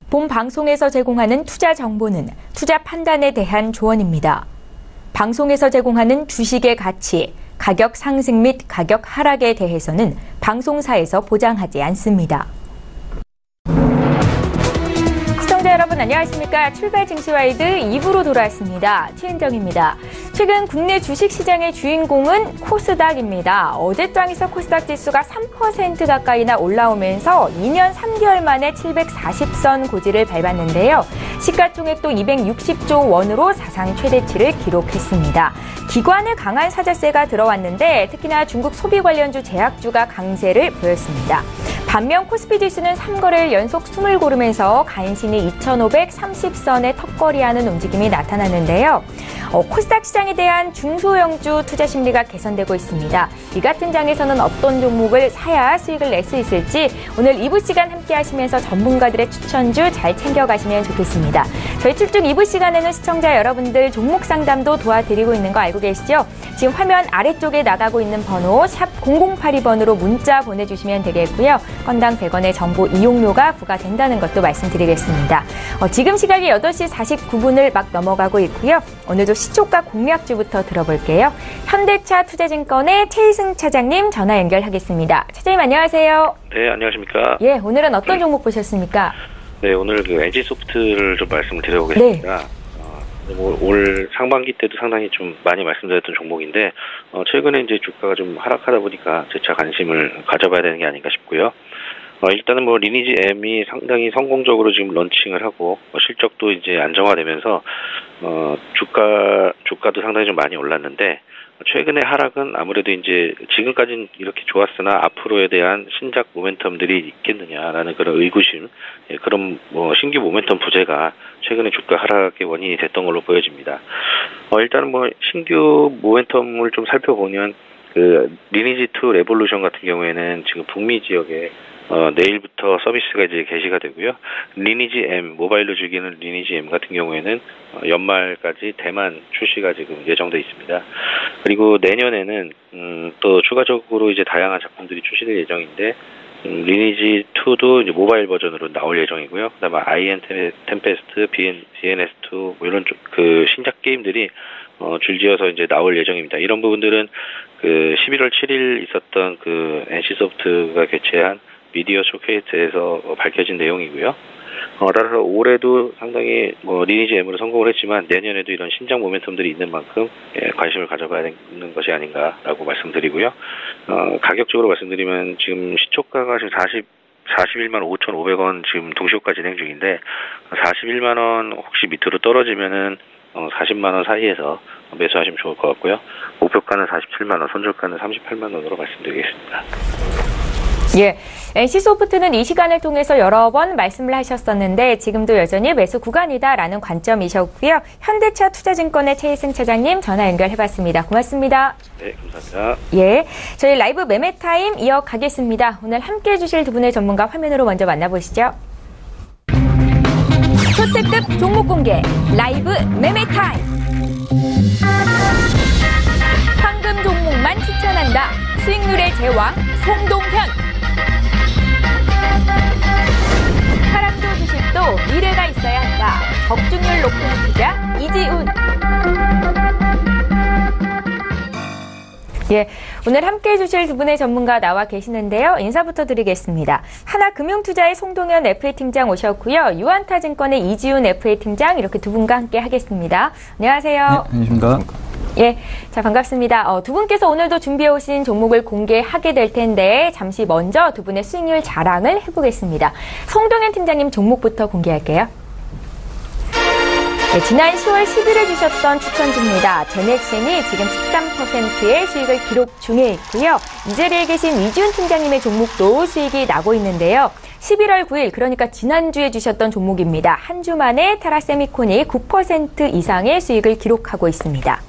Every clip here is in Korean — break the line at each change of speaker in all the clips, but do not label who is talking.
본 방송에서 제공하는 투자 정보는 투자 판단에 대한 조언입니다. 방송에서 제공하는 주식의 가치, 가격 상승 및 가격 하락에 대해서는 방송사에서 보장하지 않습니다. 시청자 여러분 안녕하십니까? 출발 증시와이드 2부로 돌아왔습니다. 최은정입니다. 최근 국내 주식시장의 주인공은 코스닥입니다. 어젯장에서 코스닥 지수가 3% 가까이나 올라오면서 2년 3개월 만에 740선 고지를 밟았는데요. 시가총액도 260조 원으로 사상 최대치를 기록했습니다. 기관의 강한 사자세가 들어왔는데 특히나 중국 소비 관련주 제약주가 강세를 보였습니다. 반면 코스피 지수는 3거래일 연속 숨을 고르면서 간신히 2,530선의 턱걸이하는 움직임이 나타났는데요. 코스닥 시장에 대한 중소형주 투자 심리가 개선되고 있습니다. 이 같은 장에서는 어떤 종목을 사야 수익을 낼 수 있을지 오늘 2부 시간 함께 하시면서 전문가들의 추천주 잘 챙겨가시면 좋겠습니다. 저희 출중 2부 시간에는 시청자 여러분들 종목 상담도 도와드리고 있는 거 알고 계시죠? 지금 화면 아래쪽에 나가고 있는 번호 샵 0082번으로 문자 보내주시면 되겠고요. 건당 100원의 정보 이용료가 부과된다는 것도 말씀드리겠습니다. 지금 시각이 8시 49분을 막 넘어가고 있고요. 오늘도 시초가 공략주부터 들어볼게요. 현대차 투자증권의 최희승 차장님 전화 연결하겠습니다. 차장님 안녕하세요.
네, 안녕하십니까.
예, 오늘은 어떤 종목 보셨습니까?
네, 오늘 그 NC소프트를 좀 말씀을 드려보겠습니다. 네. 올 상반기 때도 상당히 좀 많이 말씀드렸던 종목인데 최근에 이제 주가가 좀 하락하다 보니까 재차 관심을 가져봐야 되는 게 아닌가 싶고요. 일단은 리니지 M이 상당히 성공적으로 지금 런칭을 하고 실적도 이제 안정화되면서 주가도 상당히 좀 많이 올랐는데 최근의 하락은 아무래도 이제 지금까지는 이렇게 좋았으나 앞으로에 대한 신작 모멘텀들이 있겠느냐라는 그런 의구심, 그런 신규 모멘텀 부재가 최근에 주가 하락의 원인이 됐던 걸로 보여집니다. 일단은 신규 모멘텀을 좀 살펴보면 그 리니지2 레볼루션 같은 경우에는 지금 북미 지역에 내일부터 서비스가 이제 개시가 되고요. 리니지 M, 모바일로 즐기는 리니지 M 같은 경우에는 연말까지 대만 출시가 지금 예정돼 있습니다. 그리고 내년에는 또 추가적으로 이제 다양한 작품들이 출시될 예정인데 리니지 2도 이제 모바일 버전으로 나올 예정이고요. 그다음에 아이엔 템페스트, BNS2 이런 그 신작 게임들이 줄지어서 이제 나올 예정입니다. 이런 부분들은 그 11월 7일 있었던 그 NC소프트가 개최한 미디어 쇼케이스에서 밝혀진 내용이고요. 따라서 올해도 상당히 리니지 M으로 성공을 했지만 내년에도 이런 신작 모멘텀들이 있는 만큼 관심을 가져봐야 되는 것이 아닌가라고 말씀드리고요. 가격적으로 말씀드리면 지금 시초가가 지금 41만 5,500원 지금 동시효과 진행 중인데 41만 원 혹시 밑으로 떨어지면은 40만 원 사이에서 매수하시면 좋을 것 같고요. 목표가는 47만 원, 손절가는 38만 원으로 말씀드리겠습니다.
예, NC소프트는 이 시간을 통해서 여러 번 말씀을 하셨었는데 지금도 여전히 매수 구간이다라는 관점이셨고요. 현대차 투자증권의 최희승 차장님 전화 연결해봤습니다. 고맙습니다.
네, 감사합니다.
예, 저희 라이브 매매타임 이어가겠습니다. 오늘 함께해 주실 두 분의 전문가 화면으로 먼저 만나보시죠. 초특급 종목 공개 라이브 매매타임. 황금 종목만 추천한다. 수익률의 제왕 송동현. 사람도 주식도 미래가 있어야 한다. 적중률 높은 투자 이지훈. 예, 오늘 함께해 주실 두 분의 전문가 나와 계시는데요. 인사부터 드리겠습니다. 하나금융투자의 송동현 FA 팀장 오셨고요. 유한타증권의 이지훈 FA 팀장 이렇게 두 분과 함께 하겠습니다. 안녕하세요.
네, 안녕하십니까.
예, 자 반갑습니다. 두 분께서 오늘도 준비해 오신 종목을 공개하게 될 텐데 잠시 먼저 두 분의 수익률 자랑을 해보겠습니다. 송동현 팀장님 종목부터 공개할게요. 네, 지난 10월 10일에 주셨던 추천주입니다. 제넥신이 지금 13%의 수익을 기록 중에 있고요. 이 자리에 계신 이지훈 팀장님의 종목도 수익이 나고 있는데요. 11월 9일, 그러니까 지난주에 주셨던 종목입니다. 한 주 만에 타라세미콘이 9% 이상의 수익을 기록하고 있습니다.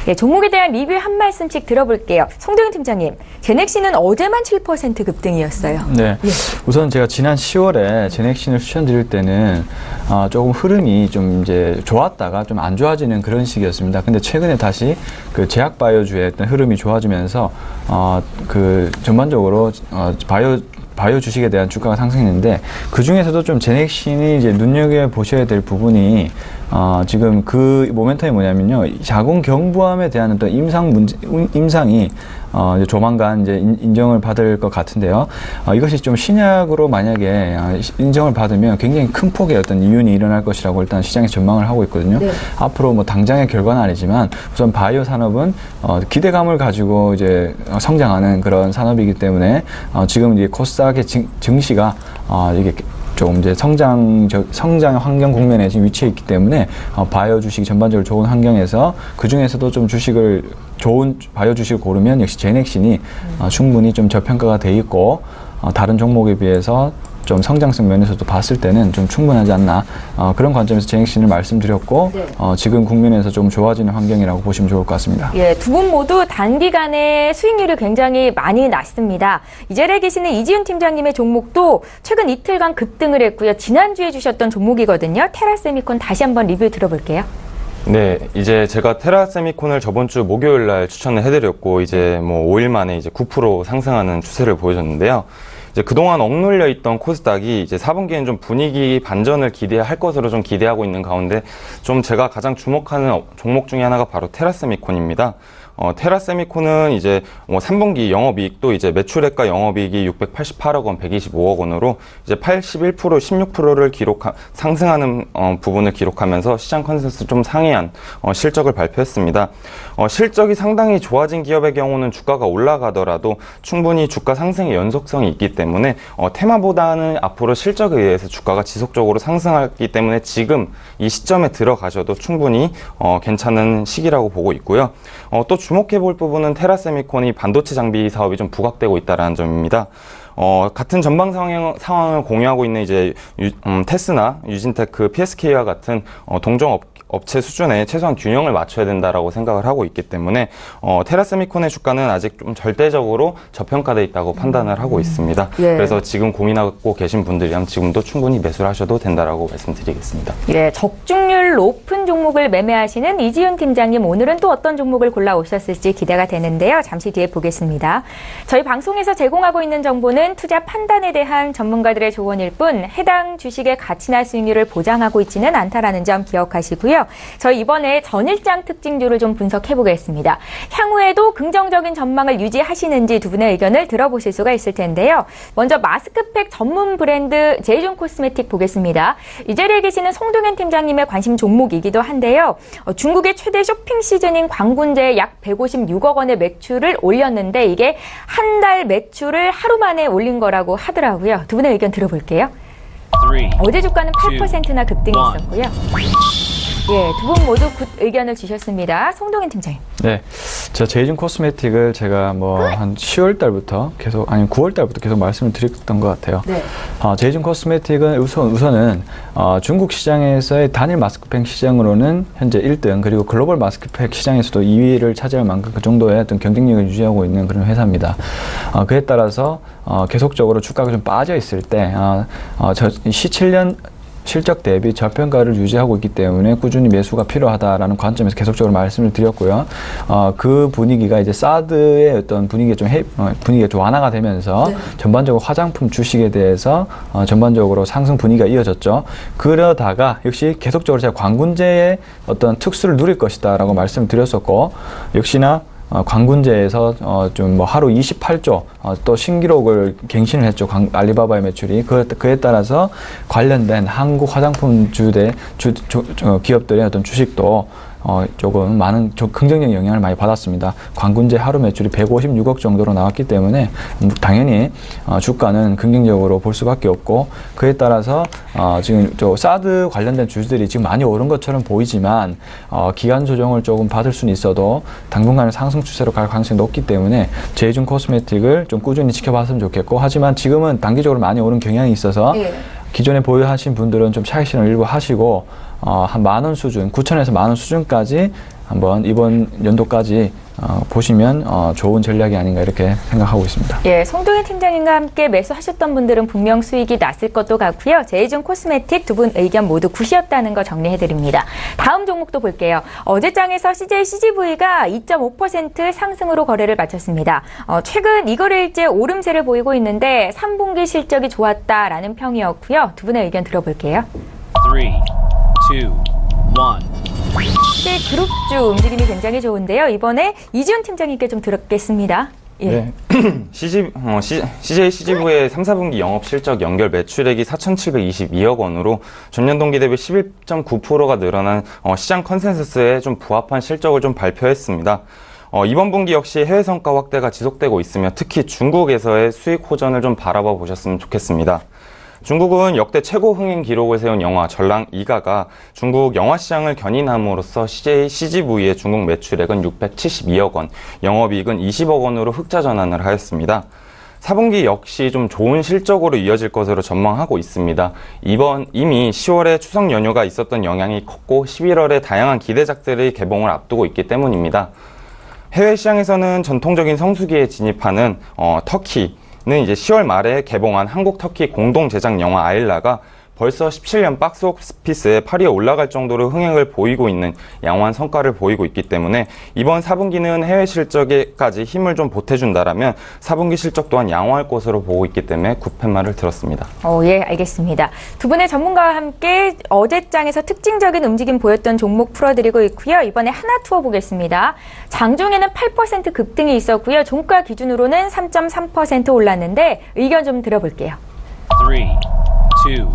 네, 종목에 대한 리뷰 한 말씀씩 들어볼게요. 송동현 팀장님, 제넥신은 어제만 7% 급등이었어요.
네,
예.
우선 제가 지난 10월에 제넥신을 추천드릴 때는 조금 흐름이 좀 이제 좋았다가 좀 안 좋아지는 그런 시기였습니다. 근데 최근에 다시 그 제약바이오주의 어떤 흐름이 좋아지면서 그 전반적으로 바이오 바이오 주식에 대한 주가가 상승했는데 그 중에서도 좀 제넥신이 이제 눈여겨 보셔야 될 부분이 지금 그 모멘텀이 뭐냐면요. 자궁 경부암에 대한 어떤 임상이 이제 조만간 이제 인정을 받을 것 같은데요. 이것이 좀 신약으로 만약에 인정을 받으면 굉장히 큰 폭의 어떤 이윤이 일어날 것이라고 일단 시장에서 전망을 하고 있거든요. 네. 앞으로 뭐 당장의 결과는 아니지만 우선 바이오 산업은 기대감을 가지고 이제 성장하는 그런 산업이기 때문에 지금 이제 코스닥의 증시가 이게 조금 이제 성장 환경 국면에 지금 위치해 있기 때문에 바이오 주식이 전반적으로 좋은 환경에서 그 중에서도 좀 좋은 바이오 주식을 고르면 역시 제넥신이 충분히 좀 저평가가 돼 있고 다른 종목에 비해서 좀 성장성 면에서도 봤을 때는 좀 충분하지 않나 그런 관점에서 제넥신을 말씀드렸고 네. 지금 국면에서 좀 좋아지는 환경이라고 보시면 좋을 것 같습니다.
예, 두 분 모두 단기간에 수익률이 굉장히 많이 났습니다. 이 자리에 계시는 이지훈 팀장님의 종목도 최근 이틀간 급등을 했고요. 지난주에 주셨던 종목이거든요. 테라세미콘 다시 한번 리뷰 들어볼게요.
네, 이제 제가 테라세미콘을 저번 주 목요일 날 추천을 해드렸고 이제 뭐 5일 만에 이제 9% 상승하는 추세를 보여줬는데요. 이제 그동안 억눌려 있던 코스닥이 이제 4분기에는 좀 분위기 반전을 기대할 것으로 좀 기대하고 있는 가운데 좀 제가 가장 주목하는 종목 중에 하나가 바로 테라세미콘입니다. 테라세미콘은 이제 3분기 영업이익도 이제 매출액과 영업이익이 688억 원, 125억 원으로 이제 81%, 16%를 상승하는 부분을 기록하면서 시장 컨센서스 좀 상회한 실적을 발표했습니다. 실적이 상당히 좋아진 기업의 경우는 주가가 올라가더라도 충분히 주가 상승의 연속성이 있기 때문에 테마보다는 앞으로 실적에 의해서 주가가 지속적으로 상승하기 때문에 지금 이 시점에 들어가셔도 충분히 괜찮은 시기라고 보고 있고요. 또 주목해 볼 부분은 테라세미콘이 반도체 장비 사업이 좀 부각되고 있다는 점입니다. 같은 전방 상황을 공유하고 있는 이제 테스나, 유진테크, PSK와 같은 동종 업체 수준에 최소한 균형을 맞춰야 된다라고 생각을 하고 있기 때문에 테라세미콘의 주가는 아직 좀 절대적으로 저평가되어 있다고 판단을 하고 있습니다. 예. 그래서 지금 고민하고 계신 분들이라면 지금도 충분히 매수를 하셔도 된다라고 말씀드리겠습니다.
예, 적중률 높은 종목을 매매하시는 이지훈 팀장님, 오늘은 또 어떤 종목을 골라오셨을지 기대가 되는데요. 잠시 뒤에 보겠습니다. 저희 방송에서 제공하고 있는 정보는 투자 판단에 대한 전문가들의 조언일 뿐 해당 주식의 가치나 수익률을 보장하고 있지는 않다라는 점 기억하시고요. 저희 이번에 전일장 특징주를 좀 분석해 보겠습니다. 향후에도 긍정적인 전망을 유지하시는지 두 분의 의견을 들어보실 수가 있을 텐데요. 먼저 마스크팩 전문 브랜드 제이준 코스메틱 보겠습니다. 이 자리에 계시는 송동현 팀장님의 관심 종목이기도 한데요. 중국의 최대 쇼핑 시즌인 광군제에 약 156억 원의 매출을 올렸는데 이게 한 달 매출을 하루 만에 올린 거라고 하더라고요. 두 분의 의견 들어볼게요. 어제 주가는 8%나 급등했었고요. 예, 두 분 모두 의견을 주셨습니다. 송동현 팀장님.
네, 저 제이준 코스메틱을 제가 한 10월 달부터 계속, 아니면 9월 달부터 계속 말씀을 드렸던 것 같아요. 네. 제이준 코스메틱은 우선은 중국 시장에서의 단일 마스크팩 시장으로는 현재 1등, 그리고 글로벌 마스크팩 시장에서도 2위를 차지할 만큼 그 정도의 어떤 경쟁력을 유지하고 있는 그런 회사입니다. 그에 따라서 계속적으로 주가가 좀 빠져 있을 때 저 17년 실적 대비 저평가를 유지하고 있기 때문에 꾸준히 매수가 필요하다라는 관점에서 계속적으로 말씀을 드렸고요. 그 분위기가 이제 사드의 어떤 분위기가 좀 완화가 되면서 네. 전반적으로 화장품 주식에 대해서 전반적으로 상승 분위기가 이어졌죠. 그러다가 역시 계속적으로 제가 광군제의 어떤 특수를 누릴 것이다라고 말씀을 드렸었고, 역시나 광군제에서 좀 하루 28조 또 신기록을 갱신을 했죠. 알리바바의 매출이. 그에 따라서 관련된 한국 화장품 기업들의 어떤 주식도 조금 많은 긍정적인 영향을 많이 받았습니다. 광군제 하루 매출이 156억 정도로 나왔기 때문에 당연히 주가는 긍정적으로 볼 수밖에 없고, 그에 따라서 지금 사드 관련된 주들이 지금 많이 오른 것처럼 보이지만 기간 조정을 조금 받을 수는 있어도 당분간은 상승 추세로 갈 가능성이 높기 때문에 제이준 코스메틱을 좀 꾸준히 지켜봤으면 좋겠고, 하지만 지금은 단기적으로 많이 오른 경향이 있어서 기존에 보유하신 분들은 좀 차익 실현 일부 하시고 한 10,000원 수준, 9,000원에서 10,000원 수준까지 한번 이번 연도까지 보시면 좋은 전략이 아닌가 이렇게 생각하고 있습니다.
예, 송동인 팀장님과 함께 매수하셨던 분들은 분명 수익이 났을 것도 같고요. 제이준 코스메틱 두 분 의견 모두 굿이었다는 거 정리해드립니다. 다음 종목도 볼게요. 어제 장에서 CJ CGV가 2.5% 상승으로 거래를 마쳤습니다. 최근 이거래일째 오름세를 보이고 있는데 3분기 실적이 좋았다라는 평이었고요. 두 분의 의견 들어볼게요.
3, 2, 1.
CJ 그룹주 움직임이 굉장히 좋은데요. 이번에 이지훈 팀장님께 좀 들었겠습니다. 예.
네.
CJ CGV의 3, 4분기 영업 실적 연결 매출액이 4,722억 원으로 전년 동기 대비 11.9%가 늘어난 시장 컨센서스에 좀 부합한 실적을 좀 발표했습니다. 이번 분기 역시 해외 성과 확대가 지속되고 있으며 특히 중국에서의 수익 호전을 좀 바라봐 보셨으면 좋겠습니다. 중국은 역대 최고 흥행 기록을 세운 영화 전랑 2가가 중국 영화 시장을 견인함으로써 CJ CGV의 중국 매출액은 672억 원, 영업이익은 20억 원으로 흑자 전환을 하였습니다. 4분기 역시 좀 좋은 실적으로 이어질 것으로 전망하고 있습니다. 이미 10월에 추석 연휴가 있었던 영향이 컸고 11월에 다양한 기대작들의 개봉을 앞두고 있기 때문입니다. 해외 시장에서는 전통적인 성수기에 진입하는 터키는 이제 10월 말에 개봉한 한국 터키 공동 제작 영화 아일라가 벌써 17년 박스오피스에 8위에 올라갈 정도로 흥행을 보이고 있는 양호한 성과를 보이고 있기 때문에 이번 4분기는 해외 실적에까지 힘을 좀 보태준다라면 4분기 실적 또한 양호할 것으로 보고 있기 때문에 굿팻말을 들었습니다.
예, 알겠습니다. 두 분의 전문가와 함께 어제장에서 특징적인 움직임 보였던 종목 풀어드리고 있고요. 이번에 하나투어 보겠습니다. 장중에는 8% 급등이 있었고요. 종가 기준으로는 3.3% 올랐는데 의견 좀 들어볼게요.
3, 2, 1.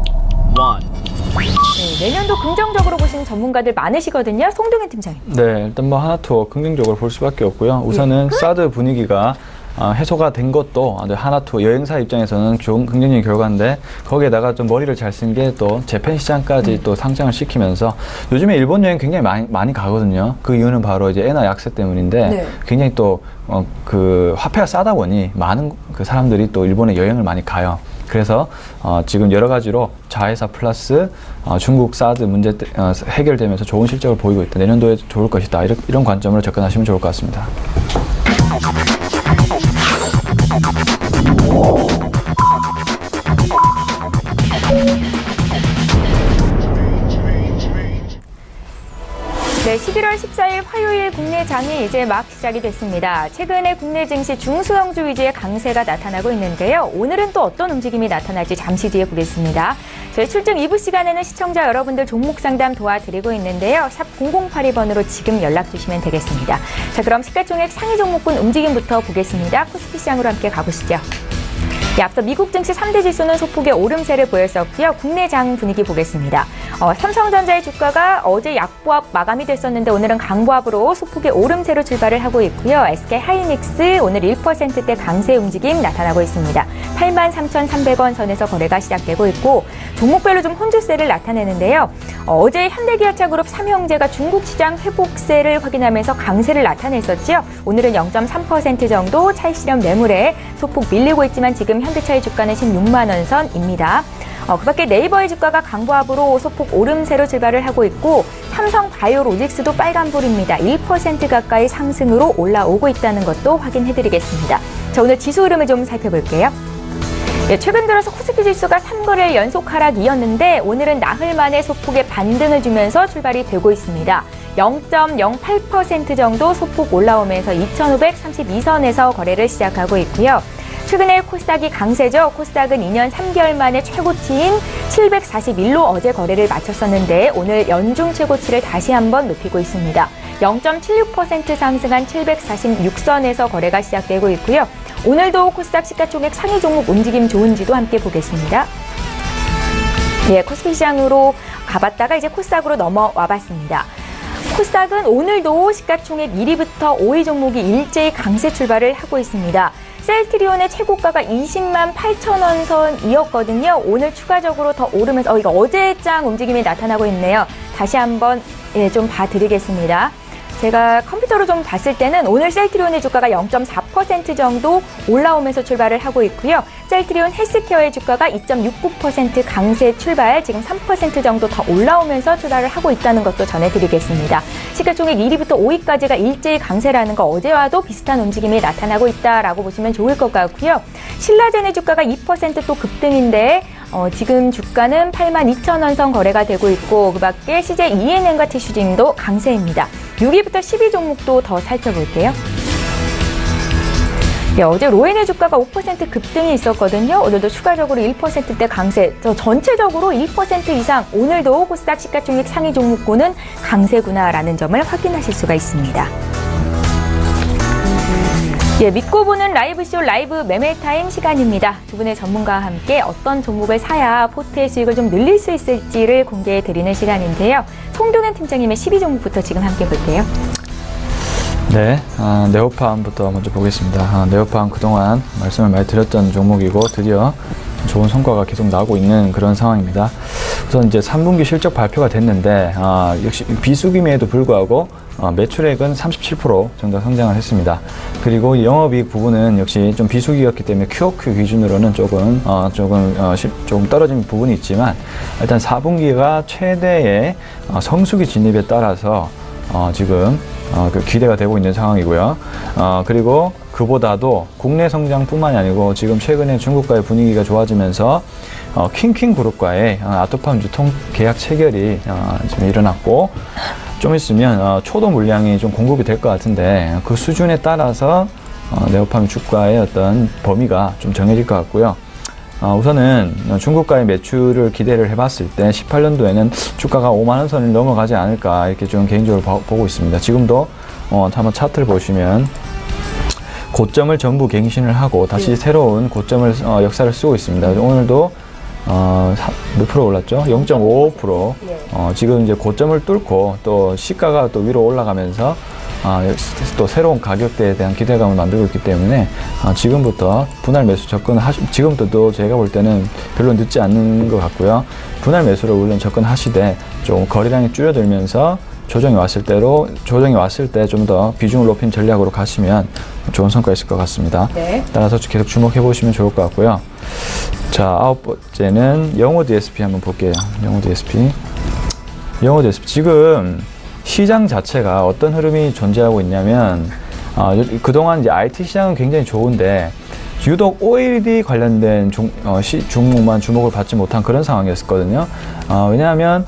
네, 내년도 긍정적으로 보시는 전문가들 많으시거든요. 송동현 팀장님.
네, 일단 뭐 하나투어 긍정적으로 볼 수밖에 없고요. 우선은 사드 분위기가 해소가 된 것도 하나투어 여행사 입장에서는 좋은 긍정적인 결과인데 거기에다가 좀 머리를 잘 쓴 게 또 재팬 시장까지 또 상장을 시키면서 요즘에 일본 여행 굉장히 많이 가거든요. 그 이유는 바로 이제 엔화 약세 때문인데
네.
굉장히 또 그 화폐가 싸다 보니 많은 그 사람들이 또 일본에 여행을 많이 가요. 그래서 지금 여러 가지로 자회사 플러스 중국 사드 문제 해결되면서 좋은 실적을 보이고 있다. 내년도에 좋을 것이다. 이런 관점으로 접근하시면 좋을 것 같습니다.
네, 11월 14일 화요일 국내 장이 이제 막 시작이 됐습니다. 최근에 국내 증시 중소형주 위주의 강세가 나타나고 있는데요. 오늘은 또 어떤 움직임이 나타날지 잠시 뒤에 보겠습니다. 저희 출중 2부 시간에는 시청자 여러분들 종목 상담 도와드리고 있는데요. 샵 0082번으로 지금 연락 주시면 되겠습니다. 자, 그럼 시가총액 상위 종목군 움직임부터 보겠습니다. 코스피 시장으로 함께 가보시죠. 네, 앞서 미국 증시 3대 지수는 소폭의 오름세를 보였었고요. 국내 장 분위기 보겠습니다. 삼성전자의 주가가 어제 약보합 마감이 됐었는데 오늘은 강보합으로 소폭의 오름세로 출발을 하고 있고요. SK하이닉스 오늘 1%대 강세 움직임 나타나고 있습니다. 83,300원 선에서 거래가 시작되고 있고 종목별로 좀 혼주세를 나타내는데요. 어제 현대기아차그룹 삼형제가 중국 시장 회복세를 확인하면서 강세를 나타냈었죠. 오늘은 0.3% 정도 차익 실현 매물에 소폭 밀리고 있지만 지금 현대차의 주가는 16만 원 선입니다. 그 밖에 네이버의 주가가 강보합으로 소폭 오름세로 출발을 하고 있고 삼성바이오로직스도 빨간불입니다. 1% 가까이 상승으로 올라오고 있다는 것도 확인해드리겠습니다. 자, 오늘 지수 흐름을 좀 살펴볼게요. 네, 최근 들어서 코스피 지수가 3거래일 연속 하락이었는데 오늘은 나흘 만에 소폭의 반등을 주면서 출발이 되고 있습니다. 0.08% 정도 소폭 올라오면서 2,532선에서 거래를 시작하고 있고요. 최근에 코스닥이 강세죠. 코스닥은 2년 3개월 만에 최고치인 741로 어제 거래를 마쳤었는데 오늘 연중 최고치를 다시 한번 높이고 있습니다. 0.76% 상승한 746선에서 거래가 시작되고 있고요. 오늘도 코스닥 시가총액 상위 종목 움직임 좋은지도 함께 보겠습니다. 예, 코스피 시장으로 가봤다가 이제 코스닥으로 넘어와 봤습니다. 코스닥은 오늘도 시가총액 1위부터 5위 종목이 일제히 강세 출발을 하고 있습니다. 셀트리온의 최고가가 20만 8천 원 선이었거든요. 오늘 추가적으로 더 오르면서 이거 어제장 움직임이 나타나고 있네요. 다시 한번 좀 봐드리겠습니다. 제가 컴퓨터로 좀 봤을 때는 오늘 셀트리온의 주가가 0.4% 2% 정도 올라오면서 출발을 하고 있고요. 셀트리온 헬스케어의 주가가 2.69% 강세 출발, 지금 3% 정도 더 올라오면서 출발을 하고 있다는 것도 전해드리겠습니다. 시가총액 1위부터 5위까지가 일제히 강세라는 거 어제와도 비슷한 움직임이 나타나고 있다라고 보시면 좋을 것 같고요. 신라젠의 주가가 2% 또 급등인데 지금 주가는 82,000원 선 거래가 되고 있고 그 밖에 CJ ENM과 티슈진도 강세입니다. 6위부터 10위 종목도 더 살펴볼게요. 네, 어제 로엔의 주가가 5% 급등이 있었거든요. 오늘도 추가적으로 1%대 강세. 전체적으로 1% 이상 오늘도 코스닥 시가총액 상위 종목군은 강세구나라는 점을 확인하실 수가 있습니다. 예, 믿고 보는 라이브쇼 라이브 매매타임 시간입니다. 두 분의 전문가와 함께 어떤 종목을 사야 포트의 수익을 좀 늘릴 수 있을지를 공개해드리는 시간인데요. 송동현 팀장님의 12 종목부터 지금 함께 볼게요.
네, 네오팜부터 먼저 보겠습니다. 네오팜 그동안 말씀을 많이 드렸던 종목이고 드디어 좋은 성과가 계속 나오고 있는 그런 상황입니다. 우선 이제 3분기 실적 발표가 됐는데 역시 비수기임에도 불구하고 매출액은 37% 정도 성장을 했습니다. 그리고 영업이익 부분은 역시 좀 비수기였기 때문에 QOQ 기준으로는 조금 떨어진 부분이 있지만 일단 4분기가 최대의 성수기 진입에 따라서 지금 기대가 되고 있는 상황이고요. 그리고 그보다도 국내 성장뿐만이 아니고 지금 최근에 중국과의 분위기가 좋아지면서 킹킹 그룹과의 아토팜 유통 계약 체결이 지금 일어났고 좀 있으면 초도 물량이 좀 공급이 될 것 같은데 그 수준에 따라서 네오팜 주가의 어떤 범위가 좀 정해질 것 같고요. 우선은 중국과의 매출을 기대를 해봤을 때 18년도에는 주가가 5만 원 선을 넘어가지 않을까 이렇게 좀 개인적으로 보고 있습니다. 지금도 한번 차트를 보시면 고점을 전부 갱신을 하고 다시 새로운 고점을 역사를 쓰고 있습니다. 오늘도 몇 프로 올랐죠? 0.55%. 지금 이제 고점을 뚫고 또 시가가 또 위로 올라가면서 또 새로운 가격대에 대한 기대감을 만들고 있기 때문에 지금부터 분할 매수 지금부터도 제가 볼 때는 별로 늦지 않는 것 같고요. 분할 매수를 물론 접근하시되 좀 거래량이 줄어들면서 조정이 왔을 때 좀 더 비중을 높인 전략으로 가시면 좋은 성과 있을 것 같습니다. 네. 따라서 계속 주목해 보시면 좋을 것 같고요. 자, 9번째는 영호 DSP 한번 볼게요. 영호 DSP 지금 시장 자체가 어떤 흐름이 존재하고 있냐면 그동안 이제 IT 시장은 굉장히 좋은데 유독 OLED 관련된 종목만 주목을 받지 못한 그런 상황이었거든요. 왜냐하면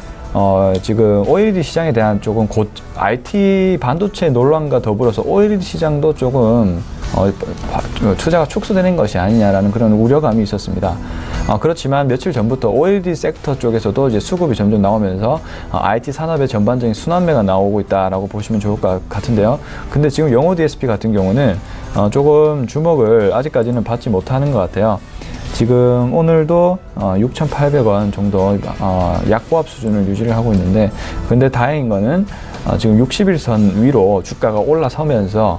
지금 OLED 시장에 대한 조금 IT 반도체 논란과 더불어서 OLED 시장도 조금 투자가 축소되는 것이 아니냐라는 그런 우려감이 있었습니다. 그렇지만 며칠 전부터 OLED 섹터 쪽에서도 이제 수급이 점점 나오면서 IT 산업의 전반적인 순환매가 나오고 있다라고 보시면 좋을 것 같은데요. 근데 지금 영호 DSP 같은 경우는 조금 주목을 아직까지는 받지 못하는 것 같아요. 지금 오늘도 6,800원 정도 약보합 수준을 유지를 하고 있는데 근데 다행인 거는 지금 60일선 위로 주가가 올라서면서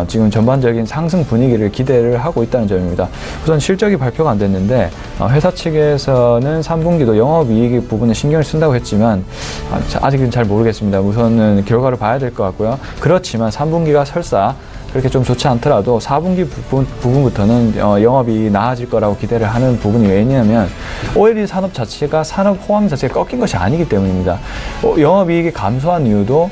지금 전반적인 상승 분위기를 기대를 하고 있다는 점입니다. 우선 실적이 발표가 안 됐는데 회사 측에서는 3분기도 영업이익 부분에 신경을 쓴다고 했지만 아직은 잘 모르겠습니다. 우선은 결과를 봐야 될 것 같고요. 그렇지만 3분기가 설사 그렇게 좀 좋지 않더라도 4분기 부분부터는 영업이 나아질 거라고 기대를 하는 부분이 왜냐하면 OLED 산업 자체가 산업 호황 자체가 꺾인 것이 아니기 때문입니다. 영업이익이 감소한 이유도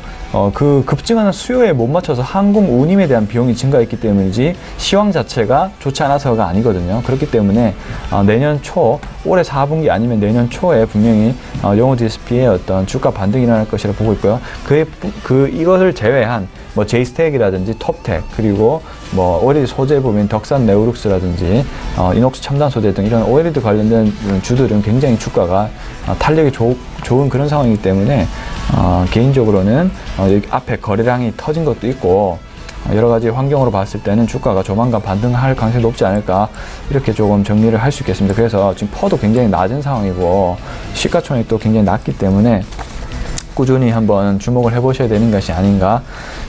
그 급증하는 수요에 못 맞춰서 항공 운임에 대한 비용이 증가했기 때문이지 시황 자체가 좋지 않아서가 아니거든요. 그렇기 때문에 내년 초 올해 4분기 아니면 내년 초에 분명히 영호 DSP의 어떤 주가 반등이 일어날 것이라 보고 있고요. 이것을 제외한 뭐 제이스텍이라든지 톱텍 그리고 뭐 OLED 소재 보면 덕산 네오룩스라든지 이녹스 첨단 소재 등 이런 OLED 관련된 주들은 굉장히 주가가 탄력이 좋은 그런 상황이기 때문에 개인적으로는 여기 앞에 거래량이 터진 것도 있고 여러 가지 환경으로 봤을 때는 주가가 조만간 반등할 가능성이 높지 않을까 이렇게 조금 정리를 할 수 있겠습니다. 그래서 지금 퍼도 굉장히 낮은 상황이고 시가총액도 굉장히 낮기 때문에 꾸준히 한번 주목을 해보셔야 되는 것이 아닌가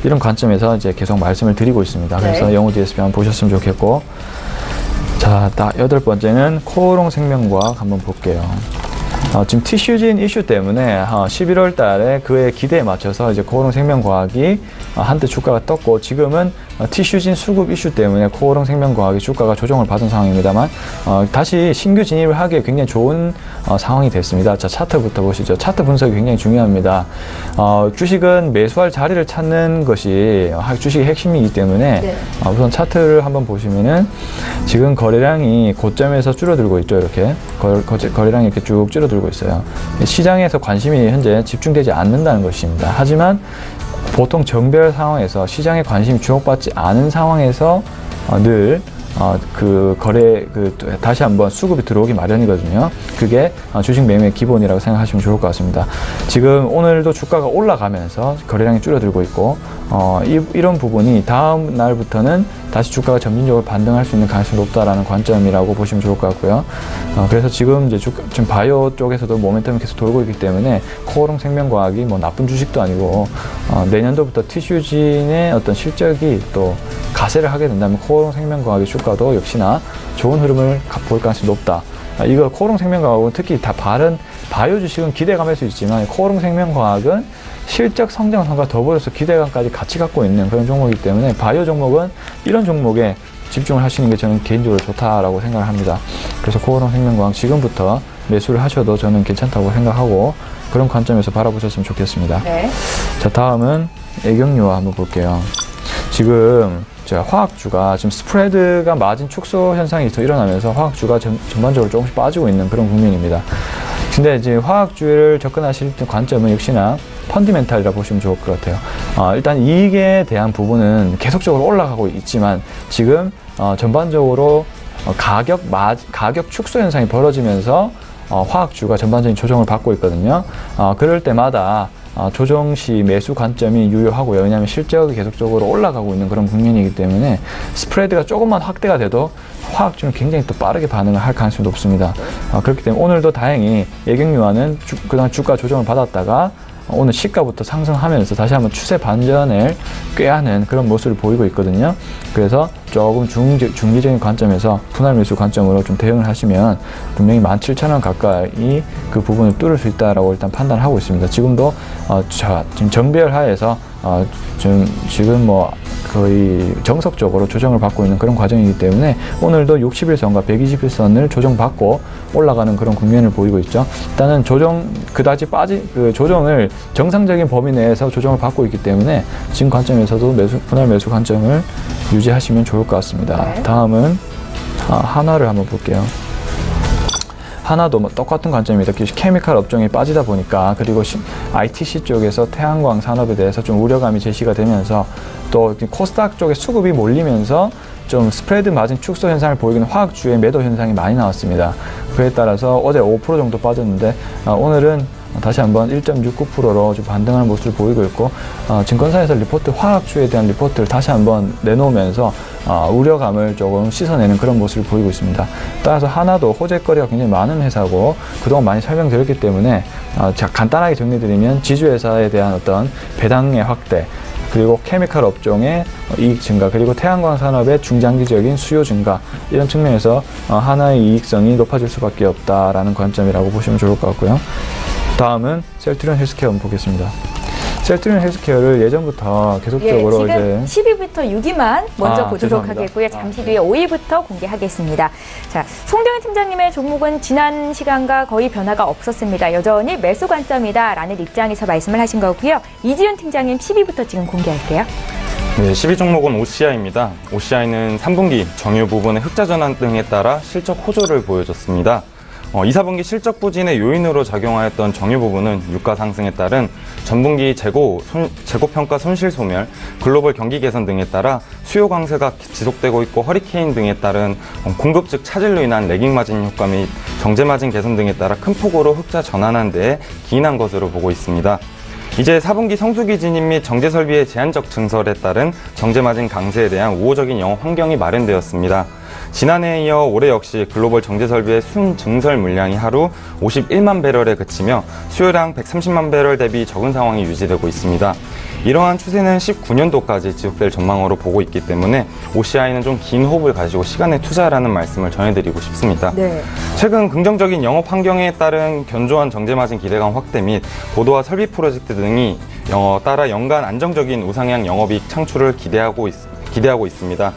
이런 관점에서 이제 계속 말씀을 드리고 있습니다. 그래서 영호 DSP 한번 보셨으면 좋겠고 자, 8번째는 코오롱 생명과학 한번 볼게요. 지금 티슈진 이슈 때문에 11월 달에 그의 기대에 맞춰서 이제 코오롱 생명과학이 한때 주가가 떴고 지금은 티슈진 수급 이슈 때문에 코오롱 생명과학이 주가가 조정을 받은 상황입니다만 다시 신규 진입을 하기에 굉장히 좋은 상황이 됐습니다. 자, 차트부터 보시죠. 차트 분석이 굉장히 중요합니다. 주식은 매수할 자리를 찾는 것이 주식의 핵심이기 때문에
네.
우선 차트를 한번 보시면은 지금 거래량이 고점에서 줄어들고 있죠. 이렇게 거래량이 이렇게 쭉 줄어들고 있어요. 시장에서 관심이 현재 집중되지 않는다는 것입니다. 하지만 보통 정배열 상황에서 시장의 관심이 주목받지 않은 상황에서 늘 다시 한번 수급이 들어오기 마련이거든요. 그게 주식 매매의 기본이라고 생각하시면 좋을 것 같습니다. 지금 오늘도 주가가 올라가면서 거래량이 줄어들고 있고, 이런 부분이 다음 날부터는 다시 주가가 점진적으로 반등할 수 있는 가능성이 높다라는 관점이라고 보시면 좋을 것 같고요. 그래서 지금 지금 바이오 쪽에서도 모멘텀이 계속 돌고 있기 때문에 코오롱 생명과학이 뭐 나쁜 주식도 아니고, 내년도부터 티슈진의 어떤 실적이 또 가세를 하게 된다면 코오롱 생명과학의 주가도 역시나 좋은 흐름을 볼 가능성이 높다. 이거 코오롱 생명과학은 특히 다른 바이오 주식은 기대감일 수 있지만 코오롱 생명과학은 실적 성장성과 더불어서 기대감까지 같이 갖고 있는 그런 종목이기 때문에 바이오 종목은 이런 종목에 집중을 하시는 게 저는 개인적으로 좋다라고 생각을 합니다. 그래서 코오롱 생명과학 지금부터 매수를 하셔도 저는 괜찮다고 생각하고 그런 관점에서 바라보셨으면 좋겠습니다.
네.
자, 다음은 애경유화 한번 볼게요. 지금 화학주가 지금 스프레드가 마진 축소 현상이 더 일어나면서 화학주가 전반적으로 조금씩 빠지고 있는 그런 국면입니다. 근데 이제 화학주를 접근하실 때 관점은 역시나 펀디멘탈이라 보시면 좋을 것 같아요. 일단 이익에 대한 부분은 계속적으로 올라가고 있지만 지금 전반적으로 가격 축소 현상이 벌어지면서 화학주가 전반적인 조정을 받고 있거든요. 그럴 때마다 조정 시 매수 관점이 유효하고요. 왜냐하면 실적이 계속적으로 올라가고 있는 그런 국면이기 때문에 스프레드가 조금만 확대가 돼도 화학주는 굉장히 또 빠르게 반응을 할 가능성이 높습니다. 그렇기 때문에 오늘도 다행히 애경유화는 그다음 주가 조정을 받았다가 오늘 시가부터 상승하면서 다시 한번 추세 반전을 꾀하는 그런 모습을 보이고 있거든요. 그래서 조금 중기적인 관점에서 분할 매수 관점으로 좀 대응을 하시면 분명히 17,000원 가까이 그 부분을 뚫을 수 있다라고 일단 판단하고 있습니다. 지금도 지금 정배열 하에서 지금 뭐 거의 정석적으로 조정을 받고 있는 그런 과정이기 때문에 오늘도 60일선과 120일선을 조정받고 올라가는 그런 국면을 보이고 있죠. 일단은 그다지 조정을 정상적인 범위 내에서 조정을 받고 있기 때문에 지금 관점에서도 분할 매수 관점을 유지하시면 좋을 것 같습니다.
네.
다음은 한화를 한번 볼게요. 하나도 뭐 똑같은 관점입니다. 케미칼 업종이 빠지다 보니까 그리고 ITC 쪽에서 태양광 산업에 대해서 좀 우려감이 제시가 되면서 또 코스닥 쪽에 수급이 몰리면서 좀 스프레드 마진 축소 현상을 보이는 화학주의 매도 현상이 많이 나왔습니다. 그에 따라서 어제 5% 정도 빠졌는데 오늘은 다시 한번 1.69%로 좀 반등하는 모습을 보이고 있고 증권사에서 화학주에 대한 리포트를 다시 한번 내놓으면서 우려감을 조금 씻어내는 그런 모습을 보이고 있습니다. 따라서 하나도 호재거리가 굉장히 많은 회사고 그동안 많이 설명드렸기 때문에 간단하게 정리드리면 지주회사에 대한 어떤 배당의 확대 그리고 케미칼 업종의 이익 증가 그리고 태양광 산업의 중장기적인 수요 증가 이런 측면에서 하나의 이익성이 높아질 수밖에 없다라는 관점이라고 보시면 좋을 것 같고요. 다음은 셀트리온 헬스케어 한번 보겠습니다. 셀트리온 헬스케어를 예전부터 계속적으로
지금 10위부터 6위만 먼저 보도록
죄송합니다.
하겠고요. 잠시 뒤에 5위부터 공개하겠습니다. 자, 송정현 팀장님의 종목은 지난 시간과 거의 변화가 없었습니다. 여전히 매수 관점이다라는 입장에서 말씀을 하신 거고요. 이지훈 팀장님 10위부터 지금 공개할게요.
네, 10위 종목은 OCI입니다. OCI는 3분기 정유 부분의 흑자 전환 등에 따라 실적 호조를 보여줬습니다. 2, 4분기 실적 부진의 요인으로 작용하였던 정유 부분은 유가 상승에 따른 전분기 재고평가 손실 소멸, 글로벌 경기 개선 등에 따라 수요 강세가 지속되고 있고 허리케인 등에 따른 공급즉 차질로 인한 레깅 마진 효과 및 정제 마진 개선 등에 따라 큰 폭으로 흑자 전환한 데에 기인한 것으로 보고 있습니다. 이제 4분기 성수기 진입 및 정제 설비의 제한적 증설에 따른 정제 마진 강세에 대한 우호적인 영업 환경이 마련되었습니다. 지난해에 이어 올해 역시 글로벌 정제 설비의 순증설 물량이 하루 51만 배럴에 그치며 수요량 130만 배럴 대비 적은 상황이 유지되고 있습니다. 이러한 추세는 19년도까지 지속될 전망으로 보고 있기 때문에 OCI는 좀 긴 호흡을 가지고 시간에 투자하라는 말씀을 전해드리고 싶습니다.
네.
최근 긍정적인 영업 환경에 따른 견조한 정제마진 기대감 확대 및 고도화 설비 프로젝트 등이 따라 연간 안정적인 우상향 영업이익 창출을 기대하고 있습니다.